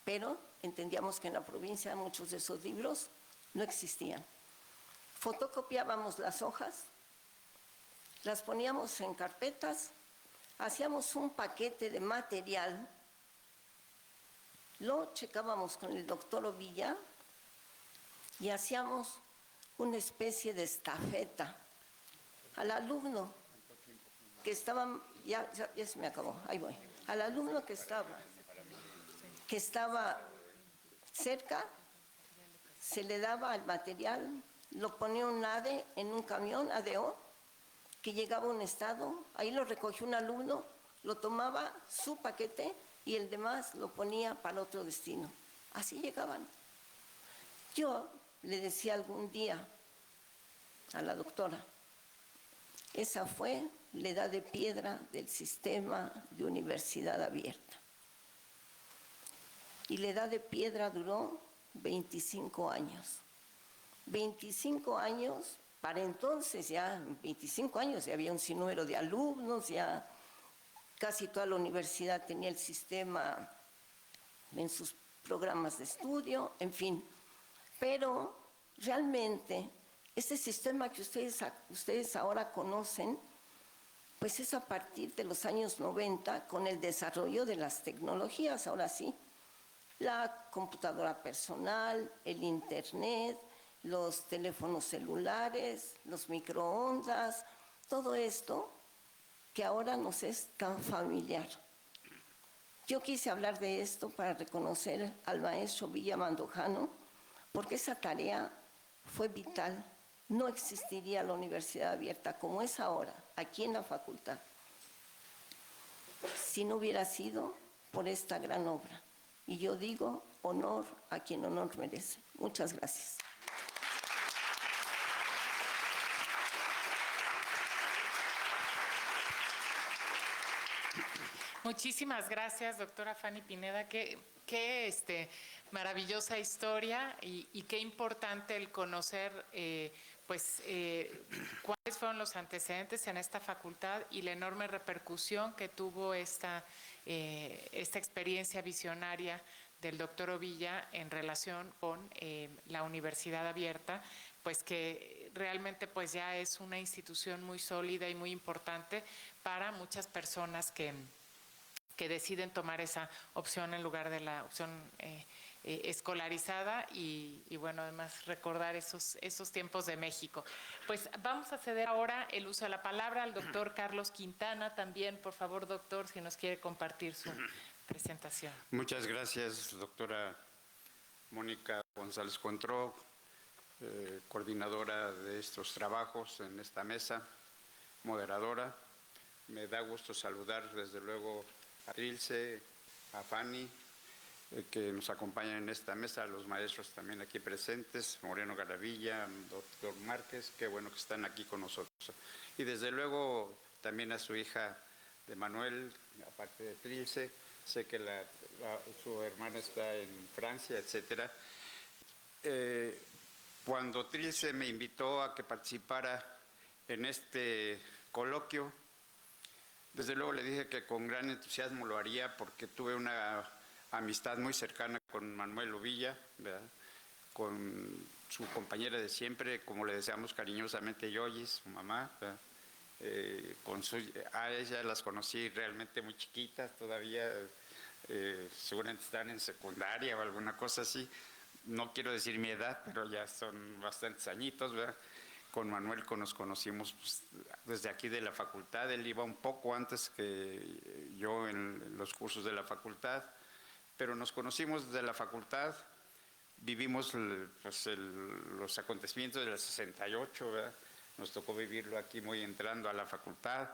pero entendíamos que en la provincia muchos de esos libros no existían. Fotocopiábamos las hojas, las poníamos en carpetas, hacíamos un paquete de material, lo checábamos con el doctor Ovilla y hacíamos una especie de estafeta al alumno que estaba, ya se me acabó, ahí voy, al alumno que estaba cerca, se le daba el material, lo ponía un ADE en un camión, ADO, que llegaba a un estado, ahí lo recogió un alumno, lo tomaba su paquete y el demás lo ponía para otro destino. Así llegaban. Yo le decía algún día a la doctora, esa fue la edad de piedra del sistema de universidad abierta. Y la edad de piedra duró 25 años. 25 años, para entonces ya, 25 años, ya había un sinnúmero de alumnos, ya casi toda la universidad tenía el sistema en sus programas de estudio, en fin. Pero realmente este sistema que ustedes ahora conocen, pues es a partir de los años 90 con el desarrollo de las tecnologías, ahora sí, la computadora personal, el internet, los teléfonos celulares, los microondas, todo esto que ahora nos es tan familiar. Yo quise hablar de esto para reconocer al maestro Villa Mandujano, porque esa tarea fue vital. No existiría la universidad abierta como es ahora, aquí en la facultad, si no hubiera sido por esta gran obra. Y yo digo, honor a quien honor merece. Muchas gracias. Muchísimas gracias, doctora Fanny Pineda. Qué maravillosa historia y qué importante el conocer cuáles fueron los antecedentes en esta facultad y la enorme repercusión que tuvo esta experiencia visionaria del doctor Ovilla en relación con la universidad abierta, pues que realmente pues ya es una institución muy sólida y muy importante para muchas personas que deciden tomar esa opción en lugar de la opción escolarizada y bueno, además recordar esos tiempos de México. Pues vamos a ceder ahora el uso de la palabra al doctor Carlos Quintana también. Por favor, doctor, si nos quiere compartir su presentación. Muchas gracias, doctora Mónica González Contró, coordinadora de estos trabajos en esta mesa, moderadora. Me da gusto saludar desde luego a Trilce, a Fanny, que nos acompañan en esta mesa, a los maestros también aquí presentes, Moreno Garavilla, doctor Márquez, qué bueno que están aquí con nosotros. Y desde luego también a su hija de Manuel, aparte de Trilce, sé que su hermana está en Francia, etcétera. Cuando Trilce me invitó a que participara en este coloquio, desde luego le dije que con gran entusiasmo lo haría porque tuve una amistad muy cercana con Manuel Ovilla, ¿verdad? Con su compañera de siempre, como le decíamos cariñosamente Yoyis, su mamá, a ella las conocí realmente muy chiquitas todavía, seguramente están en secundaria o alguna cosa así, no quiero decir mi edad, pero ya son bastantes añitos, ¿verdad? Con Manuel nos conocimos pues, desde aquí de la facultad, él iba un poco antes que yo en los cursos de la facultad, pero nos conocimos desde la facultad, vivimos pues, los acontecimientos del 68, ¿verdad? Nos tocó vivirlo aquí muy entrando a la facultad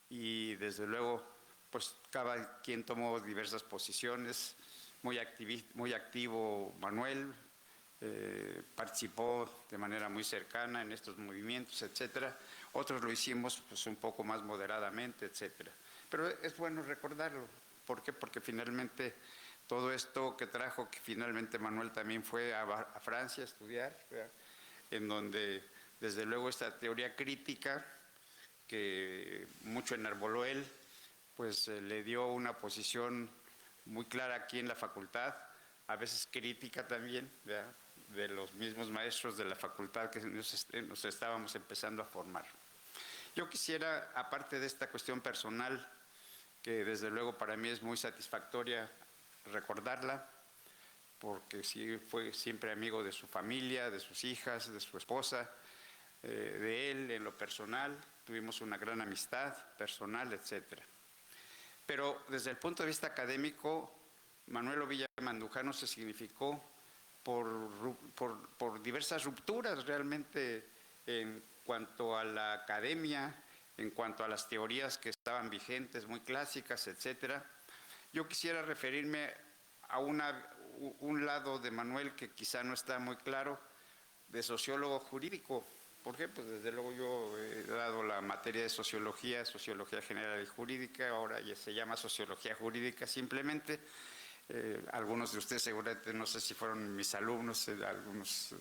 y desde luego pues cada quien tomó diversas posiciones, muy activo Manuel, participó de manera muy cercana en estos movimientos, etcétera. Otros lo hicimos pues un poco más moderadamente, etcétera. Pero es bueno recordarlo. ¿Por qué? Porque finalmente todo esto que trajo, que finalmente Manuel también fue a Francia a estudiar, ¿verdad? En donde desde luego esta teoría crítica que mucho enarboló él, pues le dio una posición muy clara aquí en la facultad, a veces crítica también, ¿verdad? De los mismos maestros de la facultad que nos estábamos empezando a formar. Yo quisiera, aparte de esta cuestión personal, que desde luego para mí es muy satisfactoria recordarla, porque sí fue siempre amigo de su familia, de sus hijas, de su esposa, de él en lo personal, tuvimos una gran amistad personal, etcétera. Pero desde el punto de vista académico, Manuel Ovilla Mandujano se significó por diversas rupturas realmente en cuanto a la academia, en cuanto a las teorías que estaban vigentes, muy clásicas, etcétera. Yo quisiera referirme a un lado de Manuel que quizá no está muy claro, de sociólogo jurídico. ¿Por qué? Pues desde luego yo he dado la materia de sociología general y jurídica, ahora ya se llama sociología jurídica simplemente. Algunos de ustedes seguramente, no sé si fueron mis alumnos, algunos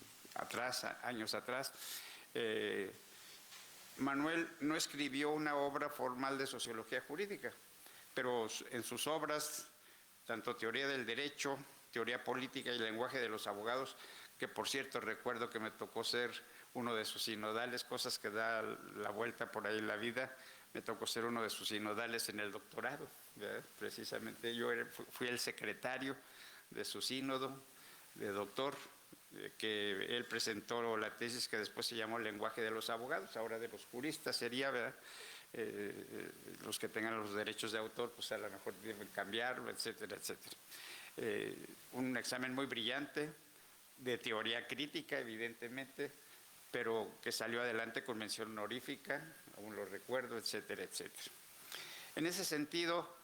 años atrás. Manuel no escribió una obra formal de sociología jurídica, pero en sus obras, tanto teoría del derecho, teoría política y lenguaje de los abogados, que por cierto recuerdo que me tocó ser uno de sus sinodales, cosas que da la vuelta por ahí la vida, me tocó ser uno de sus sinodales en el doctorado, ¿verdad? Precisamente yo fui el secretario de su sínodo de doctor, que él presentó la tesis que después se llamó Lenguaje de los abogados, ahora de los juristas sería, ¿verdad? Los que tengan los derechos de autor, pues a lo mejor deben cambiarlo, etcétera, etcétera. Un examen muy brillante, de teoría crítica, evidentemente, pero que salió adelante con mención honorífica, aún lo recuerdo, etcétera, etcétera. En ese sentido,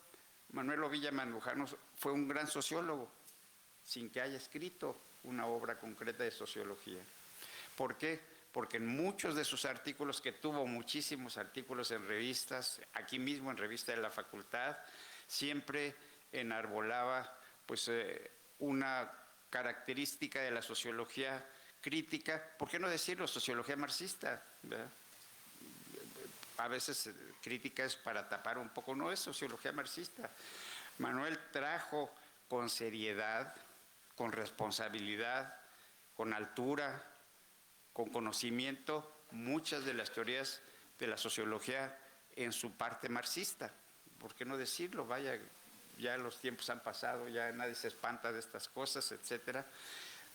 Manuel Ovilla Mandujano fue un gran sociólogo, sin que haya escrito una obra concreta de sociología. ¿Por qué? Porque en muchos de sus artículos, que tuvo muchísimos artículos en revistas, aquí mismo en Revista de la Facultad, siempre enarbolaba pues, una característica de la sociología crítica, ¿por qué no decirlo? Sociología marxista, ¿verdad? A veces crítica es para tapar un poco, no es sociología marxista. Manuel trajo con seriedad, con responsabilidad, con altura, con conocimiento, muchas de las teorías de la sociología en su parte marxista. ¿Por qué no decirlo? Vaya, ya los tiempos han pasado, ya nadie se espanta de estas cosas, etcétera.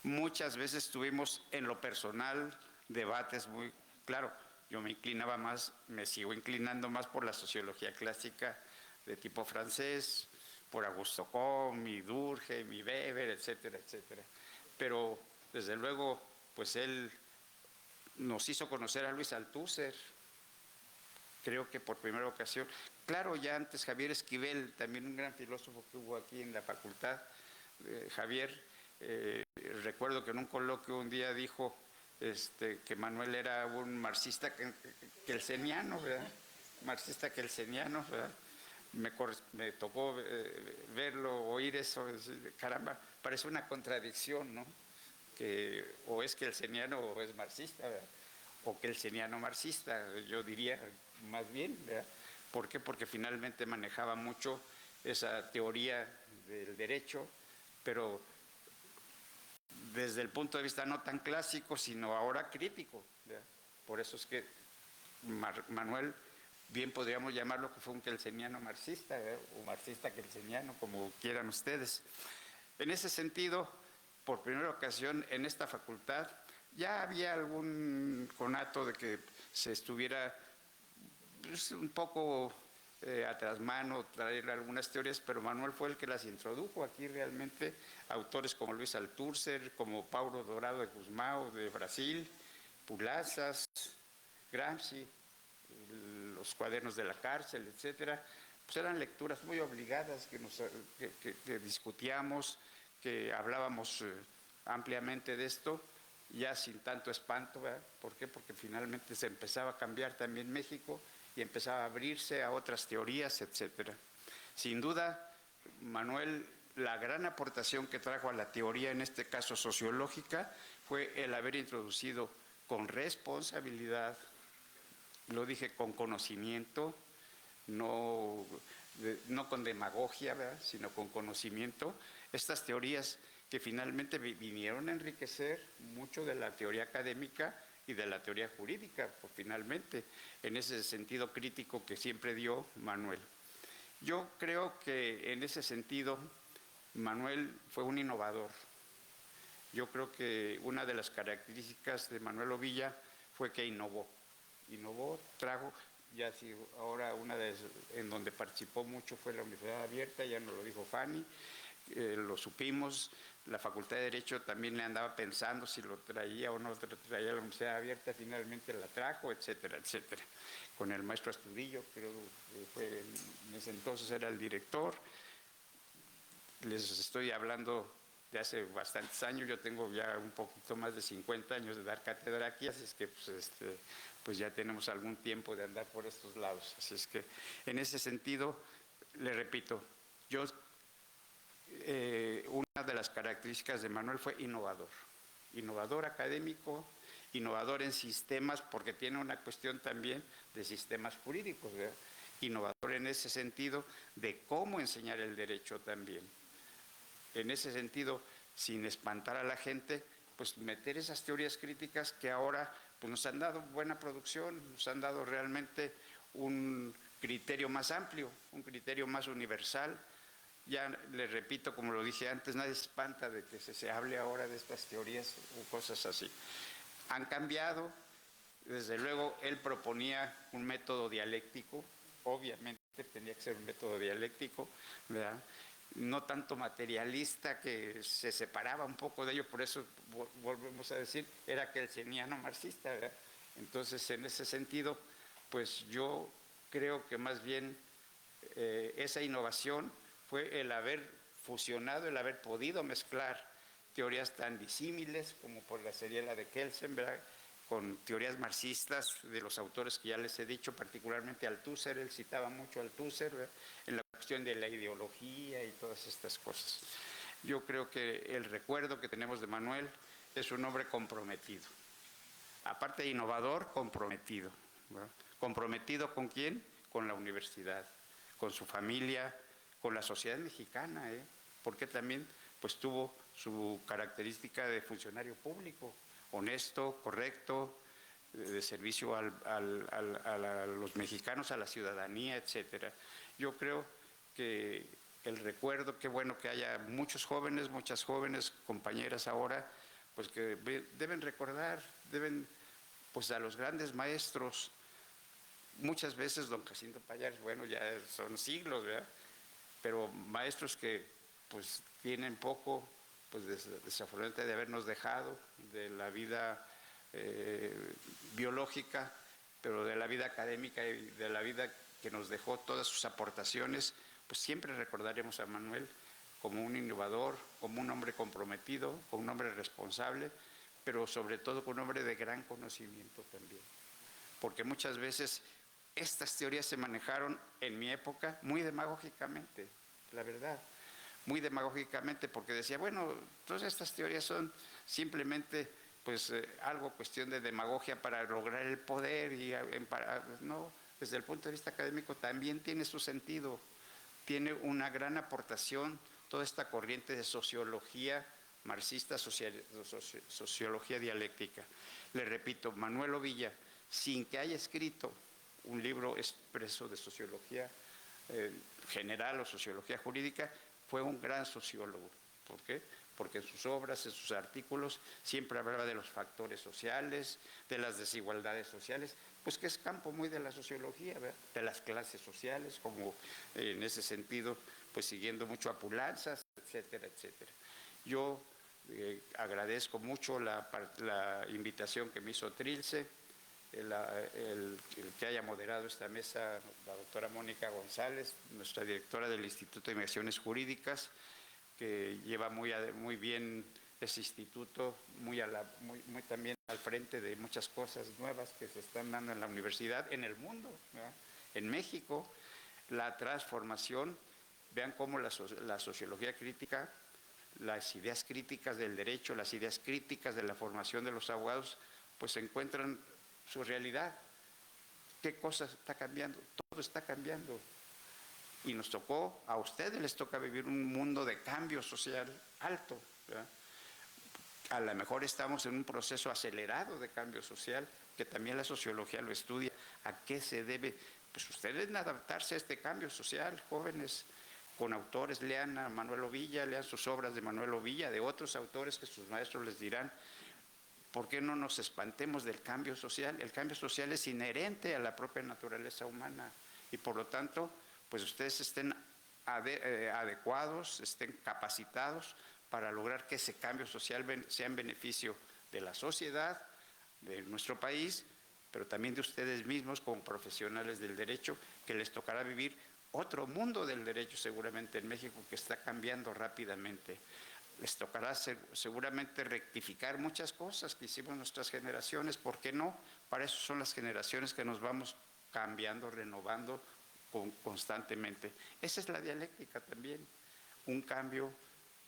Muchas veces tuvimos en lo personal debates muy, claro, yo me inclinaba más, me sigo inclinando más por la sociología clásica de tipo francés, por Augusto Comte, Durkheim, Weber, etcétera, etcétera. Pero desde luego, pues él nos hizo conocer a Luis Althusser, creo que por primera ocasión. Claro, ya antes Javier Esquivel, también un gran filósofo que hubo aquí en la facultad, Javier, recuerdo que en un coloquio un día dijo que Manuel era un marxista kelseniano, ¿verdad? Marxista kelseniano, ¿verdad? Me tocó verlo, oír eso, caramba, parece una contradicción, ¿no? Que o es kelseniano o es marxista, ¿verdad? O kelseniano marxista, yo diría más bien, ¿verdad? ¿Por qué? Porque finalmente manejaba mucho esa teoría del derecho, pero desde el punto de vista no tan clásico, sino ahora crítico, ¿verdad? Por eso es que Manuel, bien podríamos llamarlo que fue un kelseniano marxista, ¿verdad? O marxista kelseniano, como quieran ustedes. En ese sentido, por primera ocasión en esta facultad, ya había algún conato de que se estuviera pues, un poco a trasmano traer algunas teorías, pero Manuel fue el que las introdujo aquí realmente. Autores como Luis Althusser, como Paulo Dorado de Gusmão de Brasil, Pulazas, Gramsci, los cuadernos de la cárcel, etcétera, pues eran lecturas muy obligadas que discutíamos, que hablábamos ampliamente de esto, ya sin tanto espanto, ¿verdad? ¿Por qué? Porque finalmente se empezaba a cambiar también México y empezaba a abrirse a otras teorías, etcétera. Sin duda, Manuel, la gran aportación que trajo a la teoría, en este caso sociológica, fue el haber introducido con responsabilidad, lo dije con conocimiento, no con demagogia, ¿verdad?, sino con conocimiento, estas teorías que finalmente vinieron a enriquecer mucho de la teoría académica y de la teoría jurídica, pues finalmente, en ese sentido crítico que siempre dio Manuel. Yo creo que en ese sentido Manuel fue un innovador. Yo creo que una de las características de Manuel Ovilla fue que innovó, trajo, ya si ahora en donde participó mucho fue la Universidad Abierta, ya nos lo dijo Fanny, lo supimos. La Facultad de Derecho también le andaba pensando si lo traía o no lo traía a la Universidad Abierta, finalmente la trajo, etcétera, etcétera. Con el maestro Astudillo, creo que en ese entonces era el director. Les estoy hablando de hace bastantes años, yo tengo ya un poquito más de 50 años de dar cátedra aquí, así es que pues ya tenemos algún tiempo de andar por estos lados. Así es que en ese sentido, le repito, una de las características de Manuel fue innovador académico, innovador en sistemas, porque tiene una cuestión también de sistemas jurídicos, ¿verdad? Innovador en ese sentido de cómo enseñar el derecho también. En ese sentido, sin espantar a la gente, pues meter esas teorías críticas que ahora pues nos han dado buena producción, nos han dado realmente un criterio más amplio, un criterio más universal. Ya les repito, como lo dije antes, nadie se espanta de que se hable ahora de estas teorías o cosas así. Han cambiado, desde luego él proponía un método dialéctico, obviamente tenía que ser un método dialéctico, ¿verdad?, no tanto materialista, que se separaba un poco de ello, por eso volvemos a decir, era kelseniano marxista, ¿verdad? Entonces, en ese sentido, pues yo creo que más bien esa innovación fue el haber fusionado, el haber podido mezclar teorías tan disímiles como por sería la de Kelsen, ¿verdad?, con teorías marxistas de los autores que ya les he dicho, particularmente Althusser. Él citaba mucho a Althusser, ¿verdad?, en la cuestión de la ideología y todas estas cosas. Yo creo que el recuerdo que tenemos de Manuel es un hombre comprometido. Aparte de innovador, comprometido, ¿verdad? ¿Comprometido con quién? Con la universidad, con su familia, con la sociedad mexicana, porque también pues tuvo su característica de funcionario público, honesto, correcto, de servicio a los mexicanos, a la ciudadanía, etcétera. Yo creo que el recuerdo, qué bueno que haya muchos jóvenes, muchas jóvenes compañeras ahora, pues que deben recordar, pues a los grandes maestros. Muchas veces don Jacinto Pallares, bueno, ya son siglos, ¿verdad?, pero maestros que pues tienen poco, pues desafortunadamente de habernos dejado de la vida biológica, pero de la vida académica y de la vida que nos dejó todas sus aportaciones, pues siempre recordaremos a Manuel como un innovador, como un hombre comprometido, como un hombre responsable, pero sobre todo como un hombre de gran conocimiento también. Porque muchas veces estas teorías se manejaron en mi época muy demagógicamente, la verdad, muy demagógicamente, porque decía, bueno, todas estas teorías son simplemente pues algo cuestión de demagogia para lograr el poder y no, desde el punto de vista académico también tiene su sentido, tiene una gran aportación toda esta corriente de sociología marxista, sociología dialéctica. Le repito, Manuel Ovilla, sin que haya escrito un libro expreso de sociología general o sociología jurídica, fue un gran sociólogo. ¿Por qué? porque en sus obras, en sus artículos, siempre hablaba de los factores sociales, de las desigualdades sociales, pues que es campo muy de la sociología, ¿verdad? De las clases sociales, como en ese sentido, pues siguiendo mucho a Pulanzas, etcétera, etcétera. Yo agradezco mucho la invitación que me hizo Trilce, el que haya moderado esta mesa, la doctora Mónica González, nuestra directora del Instituto de Investigaciones Jurídicas, que lleva muy bien ese instituto, muy también al frente de muchas cosas nuevas que se están dando en la universidad, en el mundo, ¿verdad? En México, la transformación, vean cómo la sociología crítica, las ideas críticas del derecho, las ideas críticas de la formación de los abogados, pues encuentran su realidad. ¿Qué cosa está cambiando? Todo está cambiando. Y nos tocó, a ustedes les toca vivir un mundo de cambio social alto, ¿verdad? A lo mejor estamos en un proceso acelerado de cambio social, que también la sociología lo estudia. ¿A qué se debe? Pues ustedes deben adaptarse a este cambio social, jóvenes, con autores, lean a Manuel Ovilla, lean sus obras de Manuel Ovilla, de otros autores que sus maestros les dirán. ¿Por qué no nos espantemos del cambio social? El cambio social es inherente a la propia naturaleza humana y por lo tanto, pues ustedes estén adecuados, estén capacitados para lograr que ese cambio social sea en beneficio de la sociedad, de nuestro país, pero también de ustedes mismos como profesionales del derecho, que les tocará vivir otro mundo del derecho seguramente en México que está cambiando rápidamente. Les tocará seguramente rectificar muchas cosas que hicimos nuestras generaciones, ¿por qué no? Para eso son las generaciones que nos vamos cambiando, renovando constantemente. Esa es la dialéctica también, un cambio,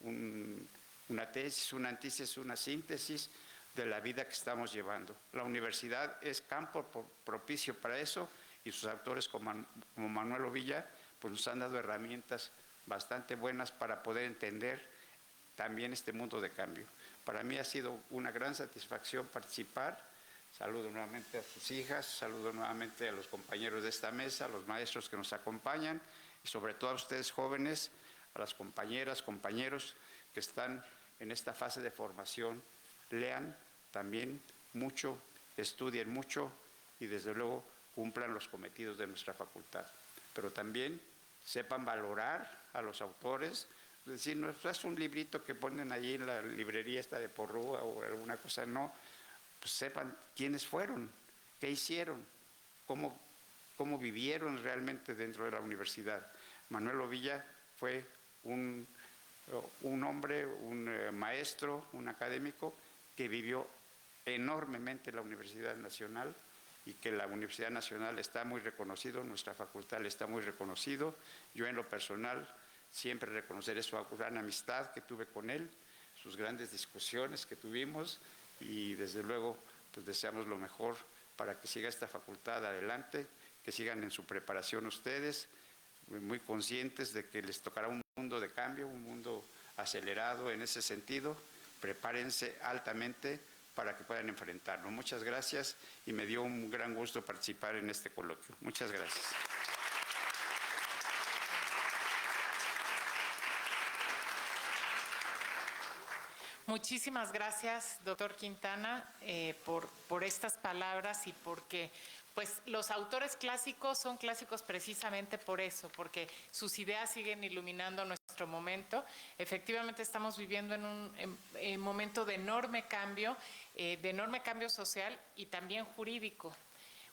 una tesis, una antítesis, una síntesis de la vida que estamos llevando. La universidad es campo propicio para eso y sus autores como Manuel Ovilla pues nos han dado herramientas bastante buenas para poder entender también este mundo de cambio. Para mí ha sido una gran satisfacción participar. Saludo nuevamente a sus hijas, saludo nuevamente a los compañeros de esta mesa, a los maestros que nos acompañan y sobre todo a ustedes jóvenes, a las compañeras, compañeros que están en esta fase de formación. Lean también mucho, estudien mucho y desde luego cumplan los cometidos de nuestra facultad. Pero también sepan valorar a los autores. Es decir, no es un librito que ponen allí en la librería esta de Porrúa o alguna cosa, no. Pues sepan quiénes fueron, qué hicieron, cómo vivieron realmente dentro de la universidad. Manuel Ovilla fue un hombre, un maestro, un académico que vivió enormemente en la Universidad Nacional y que la Universidad Nacional está muy reconocido, nuestra facultad está muy reconocido. Yo en lo personal siempre reconoceré su gran amistad que tuve con él, sus grandes discusiones que tuvimos y desde luego pues deseamos lo mejor para que siga esta facultad adelante, que sigan en su preparación ustedes, muy conscientes de que les tocará un mundo de cambio, un mundo acelerado en ese sentido. Prepárense altamente para que puedan enfrentarlo. Muchas gracias y me dio un gran gusto participar en este coloquio. Muchas gracias. Muchísimas gracias, doctor Quintana, por estas palabras y porque pues, los autores clásicos son clásicos precisamente por eso, porque sus ideas siguen iluminando nuestro momento. Efectivamente estamos viviendo en un momento de enorme cambio social y también jurídico.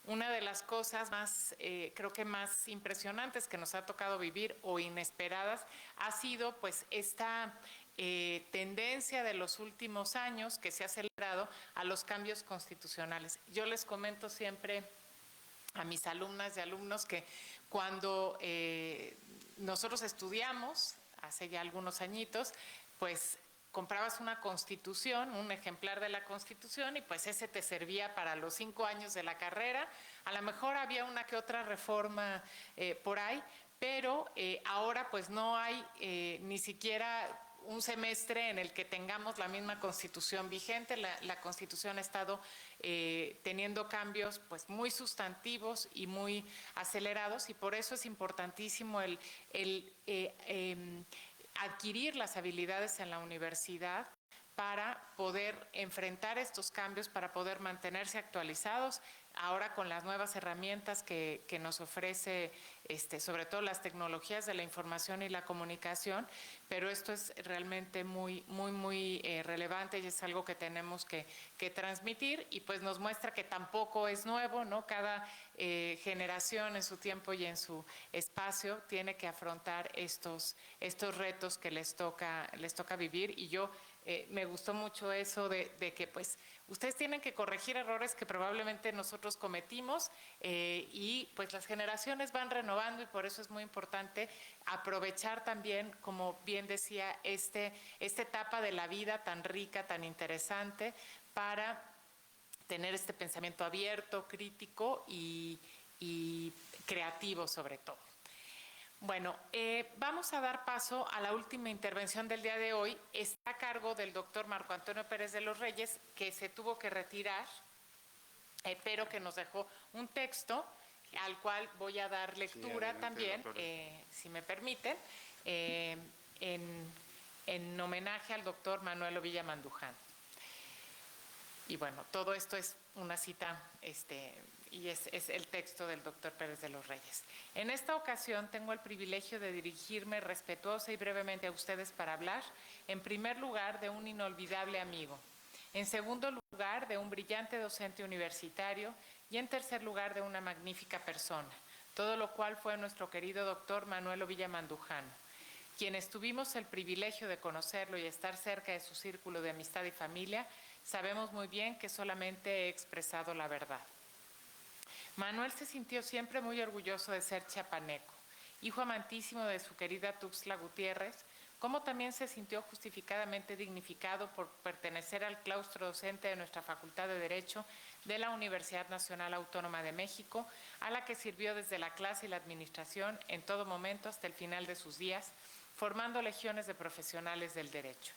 Una de las cosas más, creo que más impresionantes que nos ha tocado vivir o inesperadas ha sido pues esta tendencia de los últimos años que se ha acelerado a los cambios constitucionales. Yo les comento siempre a mis alumnas y alumnos que cuando nosotros estudiamos, hace ya algunos añitos, pues comprabas una constitución, un ejemplar de la constitución y pues ese te servía para los 5 años de la carrera. A lo mejor había una que otra reforma por ahí, pero ahora pues no hay ni siquiera un semestre en el que tengamos la misma Constitución vigente. La Constitución ha estado teniendo cambios pues muy sustantivos y muy acelerados y por eso es importantísimo el adquirir las habilidades en la universidad para poder enfrentar estos cambios, para poder mantenerse actualizados, ahora con las nuevas herramientas que nos ofrece, sobre todo las tecnologías de la información y la comunicación, pero esto es realmente muy relevante y es algo que tenemos que transmitir, y pues nos muestra que tampoco es nuevo, ¿no? Cada generación en su tiempo y en su espacio tiene que afrontar estos retos que les toca vivir, y yo me gustó mucho eso de que pues ustedes tienen que corregir errores que probablemente nosotros cometimos, y pues las generaciones van renovando, y por eso es muy importante aprovechar también, como bien decía, esta etapa de la vida tan rica, tan interesante, para tener este pensamiento abierto, crítico y creativo sobre todo. Bueno, vamos a dar paso a la última intervención del día de hoy. Está a cargo del doctor Marco Antonio Pérez de los Reyes, que se tuvo que retirar, pero que nos dejó un texto al cual voy a dar lectura también, si me permiten, en homenaje al doctor Manuel Ovilla Mandujano. Y bueno, todo esto es una cita, y es el texto del doctor Pérez de los Reyes. En esta ocasión tengo el privilegio de dirigirme respetuosa y brevemente a ustedes para hablar, en primer lugar, de un inolvidable amigo, en segundo lugar, de un brillante docente universitario, y en tercer lugar, de una magnífica persona, todo lo cual fue nuestro querido doctor Manuel Ovilla Mandujano, quienes tuvimos el privilegio de conocerlo y estar cerca de su círculo de amistad y familia. Sabemos muy bien que solamente he expresado la verdad. Manuel se sintió siempre muy orgulloso de ser chiapaneco, hijo amantísimo de su querida Tuxtla Gutiérrez, como también se sintió justificadamente dignificado por pertenecer al claustro docente de nuestra Facultad de Derecho de la Universidad Nacional Autónoma de México, a la que sirvió desde la clase y la administración en todo momento hasta el final de sus días, formando legiones de profesionales del derecho.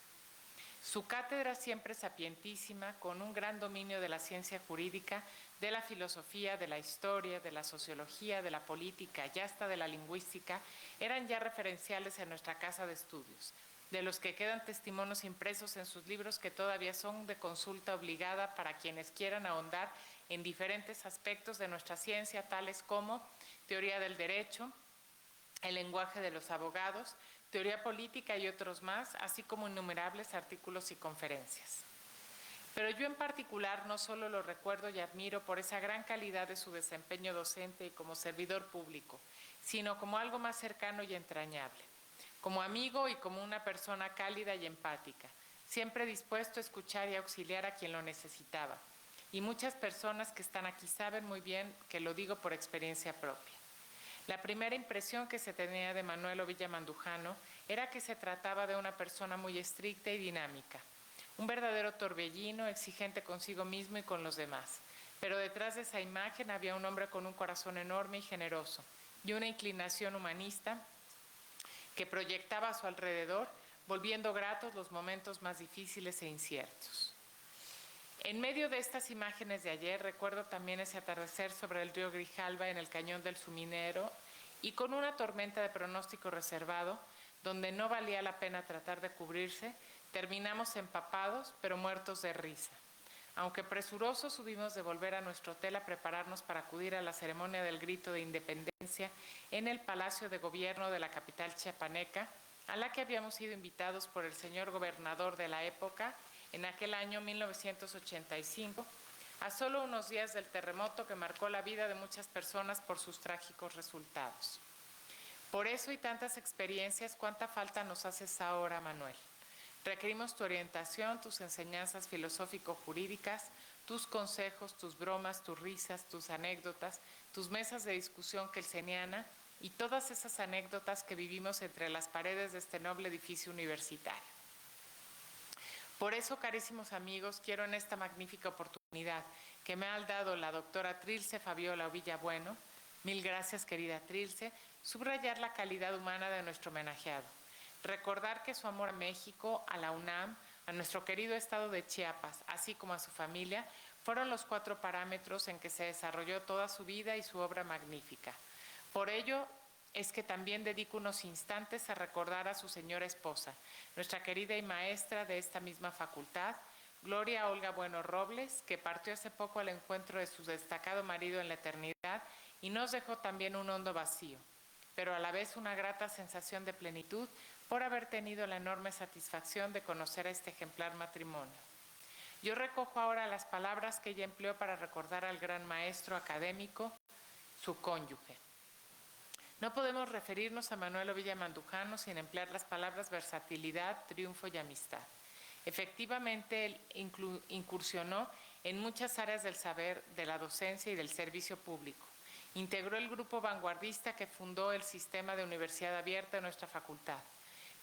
Su cátedra, siempre sapientísima, con un gran dominio de la ciencia jurídica, de la filosofía, de la historia, de la sociología, de la política y hasta de la lingüística, eran ya referenciales en nuestra casa de estudios, de los que quedan testimonios impresos en sus libros que todavía son de consulta obligada para quienes quieran ahondar en diferentes aspectos de nuestra ciencia, tales como teoría del derecho, el lenguaje de los abogados, teoría política y otros más, así como innumerables artículos y conferencias. Pero yo en particular no solo lo recuerdo y admiro por esa gran calidad de su desempeño docente y como servidor público, sino como algo más cercano y entrañable, como amigo y como una persona cálida y empática, siempre dispuesto a escuchar y auxiliar a quien lo necesitaba. Y muchas personas que están aquí saben muy bien que lo digo por experiencia propia. La primera impresión que se tenía de Manuel Ovilla Mandujano era que se trataba de una persona muy estricta y dinámica, un verdadero torbellino, exigente consigo mismo y con los demás. Pero detrás de esa imagen había un hombre con un corazón enorme y generoso y una inclinación humanista que proyectaba a su alrededor, volviendo gratos los momentos más difíciles e inciertos. En medio de estas imágenes de ayer, recuerdo también ese atardecer sobre el río Grijalva en el cañón del Suminero y con una tormenta de pronóstico reservado, donde no valía la pena tratar de cubrirse, terminamos empapados pero muertos de risa. Aunque presurosos, hubimos de volver a nuestro hotel a prepararnos para acudir a la ceremonia del grito de independencia en el Palacio de Gobierno de la capital chiapaneca, a la que habíamos sido invitados por el señor gobernador de la época, en aquel año 1985, a solo unos días del terremoto que marcó la vida de muchas personas por sus trágicos resultados. Por eso y tantas experiencias, ¿cuánta falta nos haces ahora, Manuel? Requerimos tu orientación, tus enseñanzas filosófico-jurídicas, tus consejos, tus bromas, tus risas, tus anécdotas, tus mesas de discusión kelseniana y todas esas anécdotas que vivimos entre las paredes de este noble edificio universitario. Por eso, carísimos amigos, quiero en esta magnífica oportunidad que me ha dado la doctora Trilce Fabiola Ovilla Bueno, mil gracias, querida Trilce, subrayar la calidad humana de nuestro homenajeado, recordar que su amor a México, a la UNAM, a nuestro querido estado de Chiapas, así como a su familia, fueron los 4 parámetros en que se desarrolló toda su vida y su obra magnífica. Por ello, es que también dedico unos instantes a recordar a su señora esposa, nuestra querida y maestra de esta misma facultad, Gloria Olga Bueno Robles, que partió hace poco al encuentro de su destacado marido en la eternidad y nos dejó también un hondo vacío, pero a la vez una grata sensación de plenitud por haber tenido la enorme satisfacción de conocer a este ejemplar matrimonio. Yo recojo ahora las palabras que ella empleó para recordar al gran maestro académico, su cónyuge. No podemos referirnos a Manuel Ovilla Mandujano sin emplear las palabras versatilidad, triunfo y amistad. Efectivamente, él incursionó en muchas áreas del saber, de la docencia y del servicio público. Integró el grupo vanguardista que fundó el sistema de universidad abierta en nuestra facultad.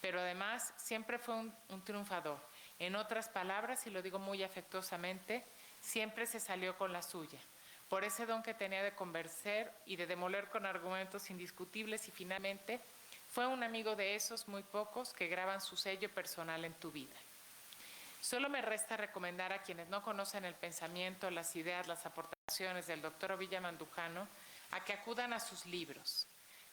Pero además siempre fue un triunfador. En otras palabras, y lo digo muy afectuosamente, siempre se salió con la suya, por ese don que tenía de convencer y de demoler con argumentos indiscutibles, y finalmente fue un amigo de esos muy pocos que graban su sello personal en tu vida. Solo me resta recomendar a quienes no conocen el pensamiento, las ideas, las aportaciones del doctor Ovilla Mandujano a que acudan a sus libros,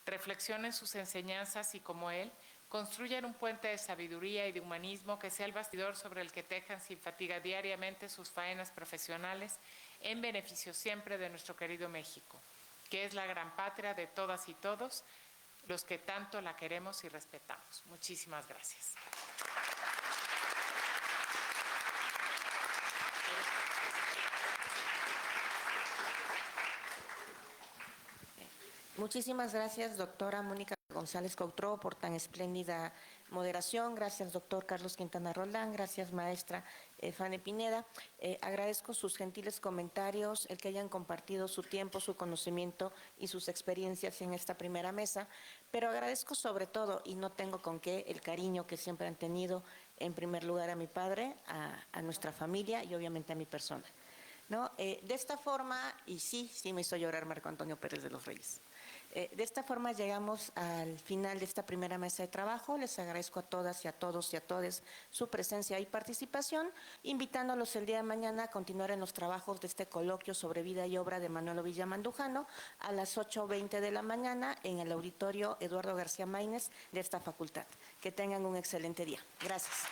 reflexionen sus enseñanzas y, como él, construyan un puente de sabiduría y de humanismo que sea el bastidor sobre el que tejan sin fatiga diariamente sus faenas profesionales en beneficio siempre de nuestro querido México, que es la gran patria de todas y todos los que tanto la queremos y respetamos. Muchísimas gracias. Muchísimas gracias, doctora Mónica González Coutró, por tan espléndida moderación. Gracias, doctor Carlos Quintana Roldán. Gracias, maestra Fanny Pineda. Agradezco sus gentiles comentarios, el que hayan compartido su tiempo, su conocimiento y sus experiencias en esta primera mesa, pero agradezco sobre todo, y no tengo con qué, el cariño que siempre han tenido, en primer lugar a mi padre, a nuestra familia y obviamente a mi persona, ¿no? De esta forma, y sí me hizo llorar Marco Antonio Pérez de los Reyes. De esta forma llegamos al final de esta primera mesa de trabajo. Les agradezco a todas y a todos y a todes su presencia y participación, invitándolos el día de mañana a continuar en los trabajos de este coloquio sobre vida y obra de Manuel Ovilla Mandujano a las 8:20 de la mañana en el auditorio Eduardo García Maínez de esta facultad. Que tengan un excelente día. Gracias.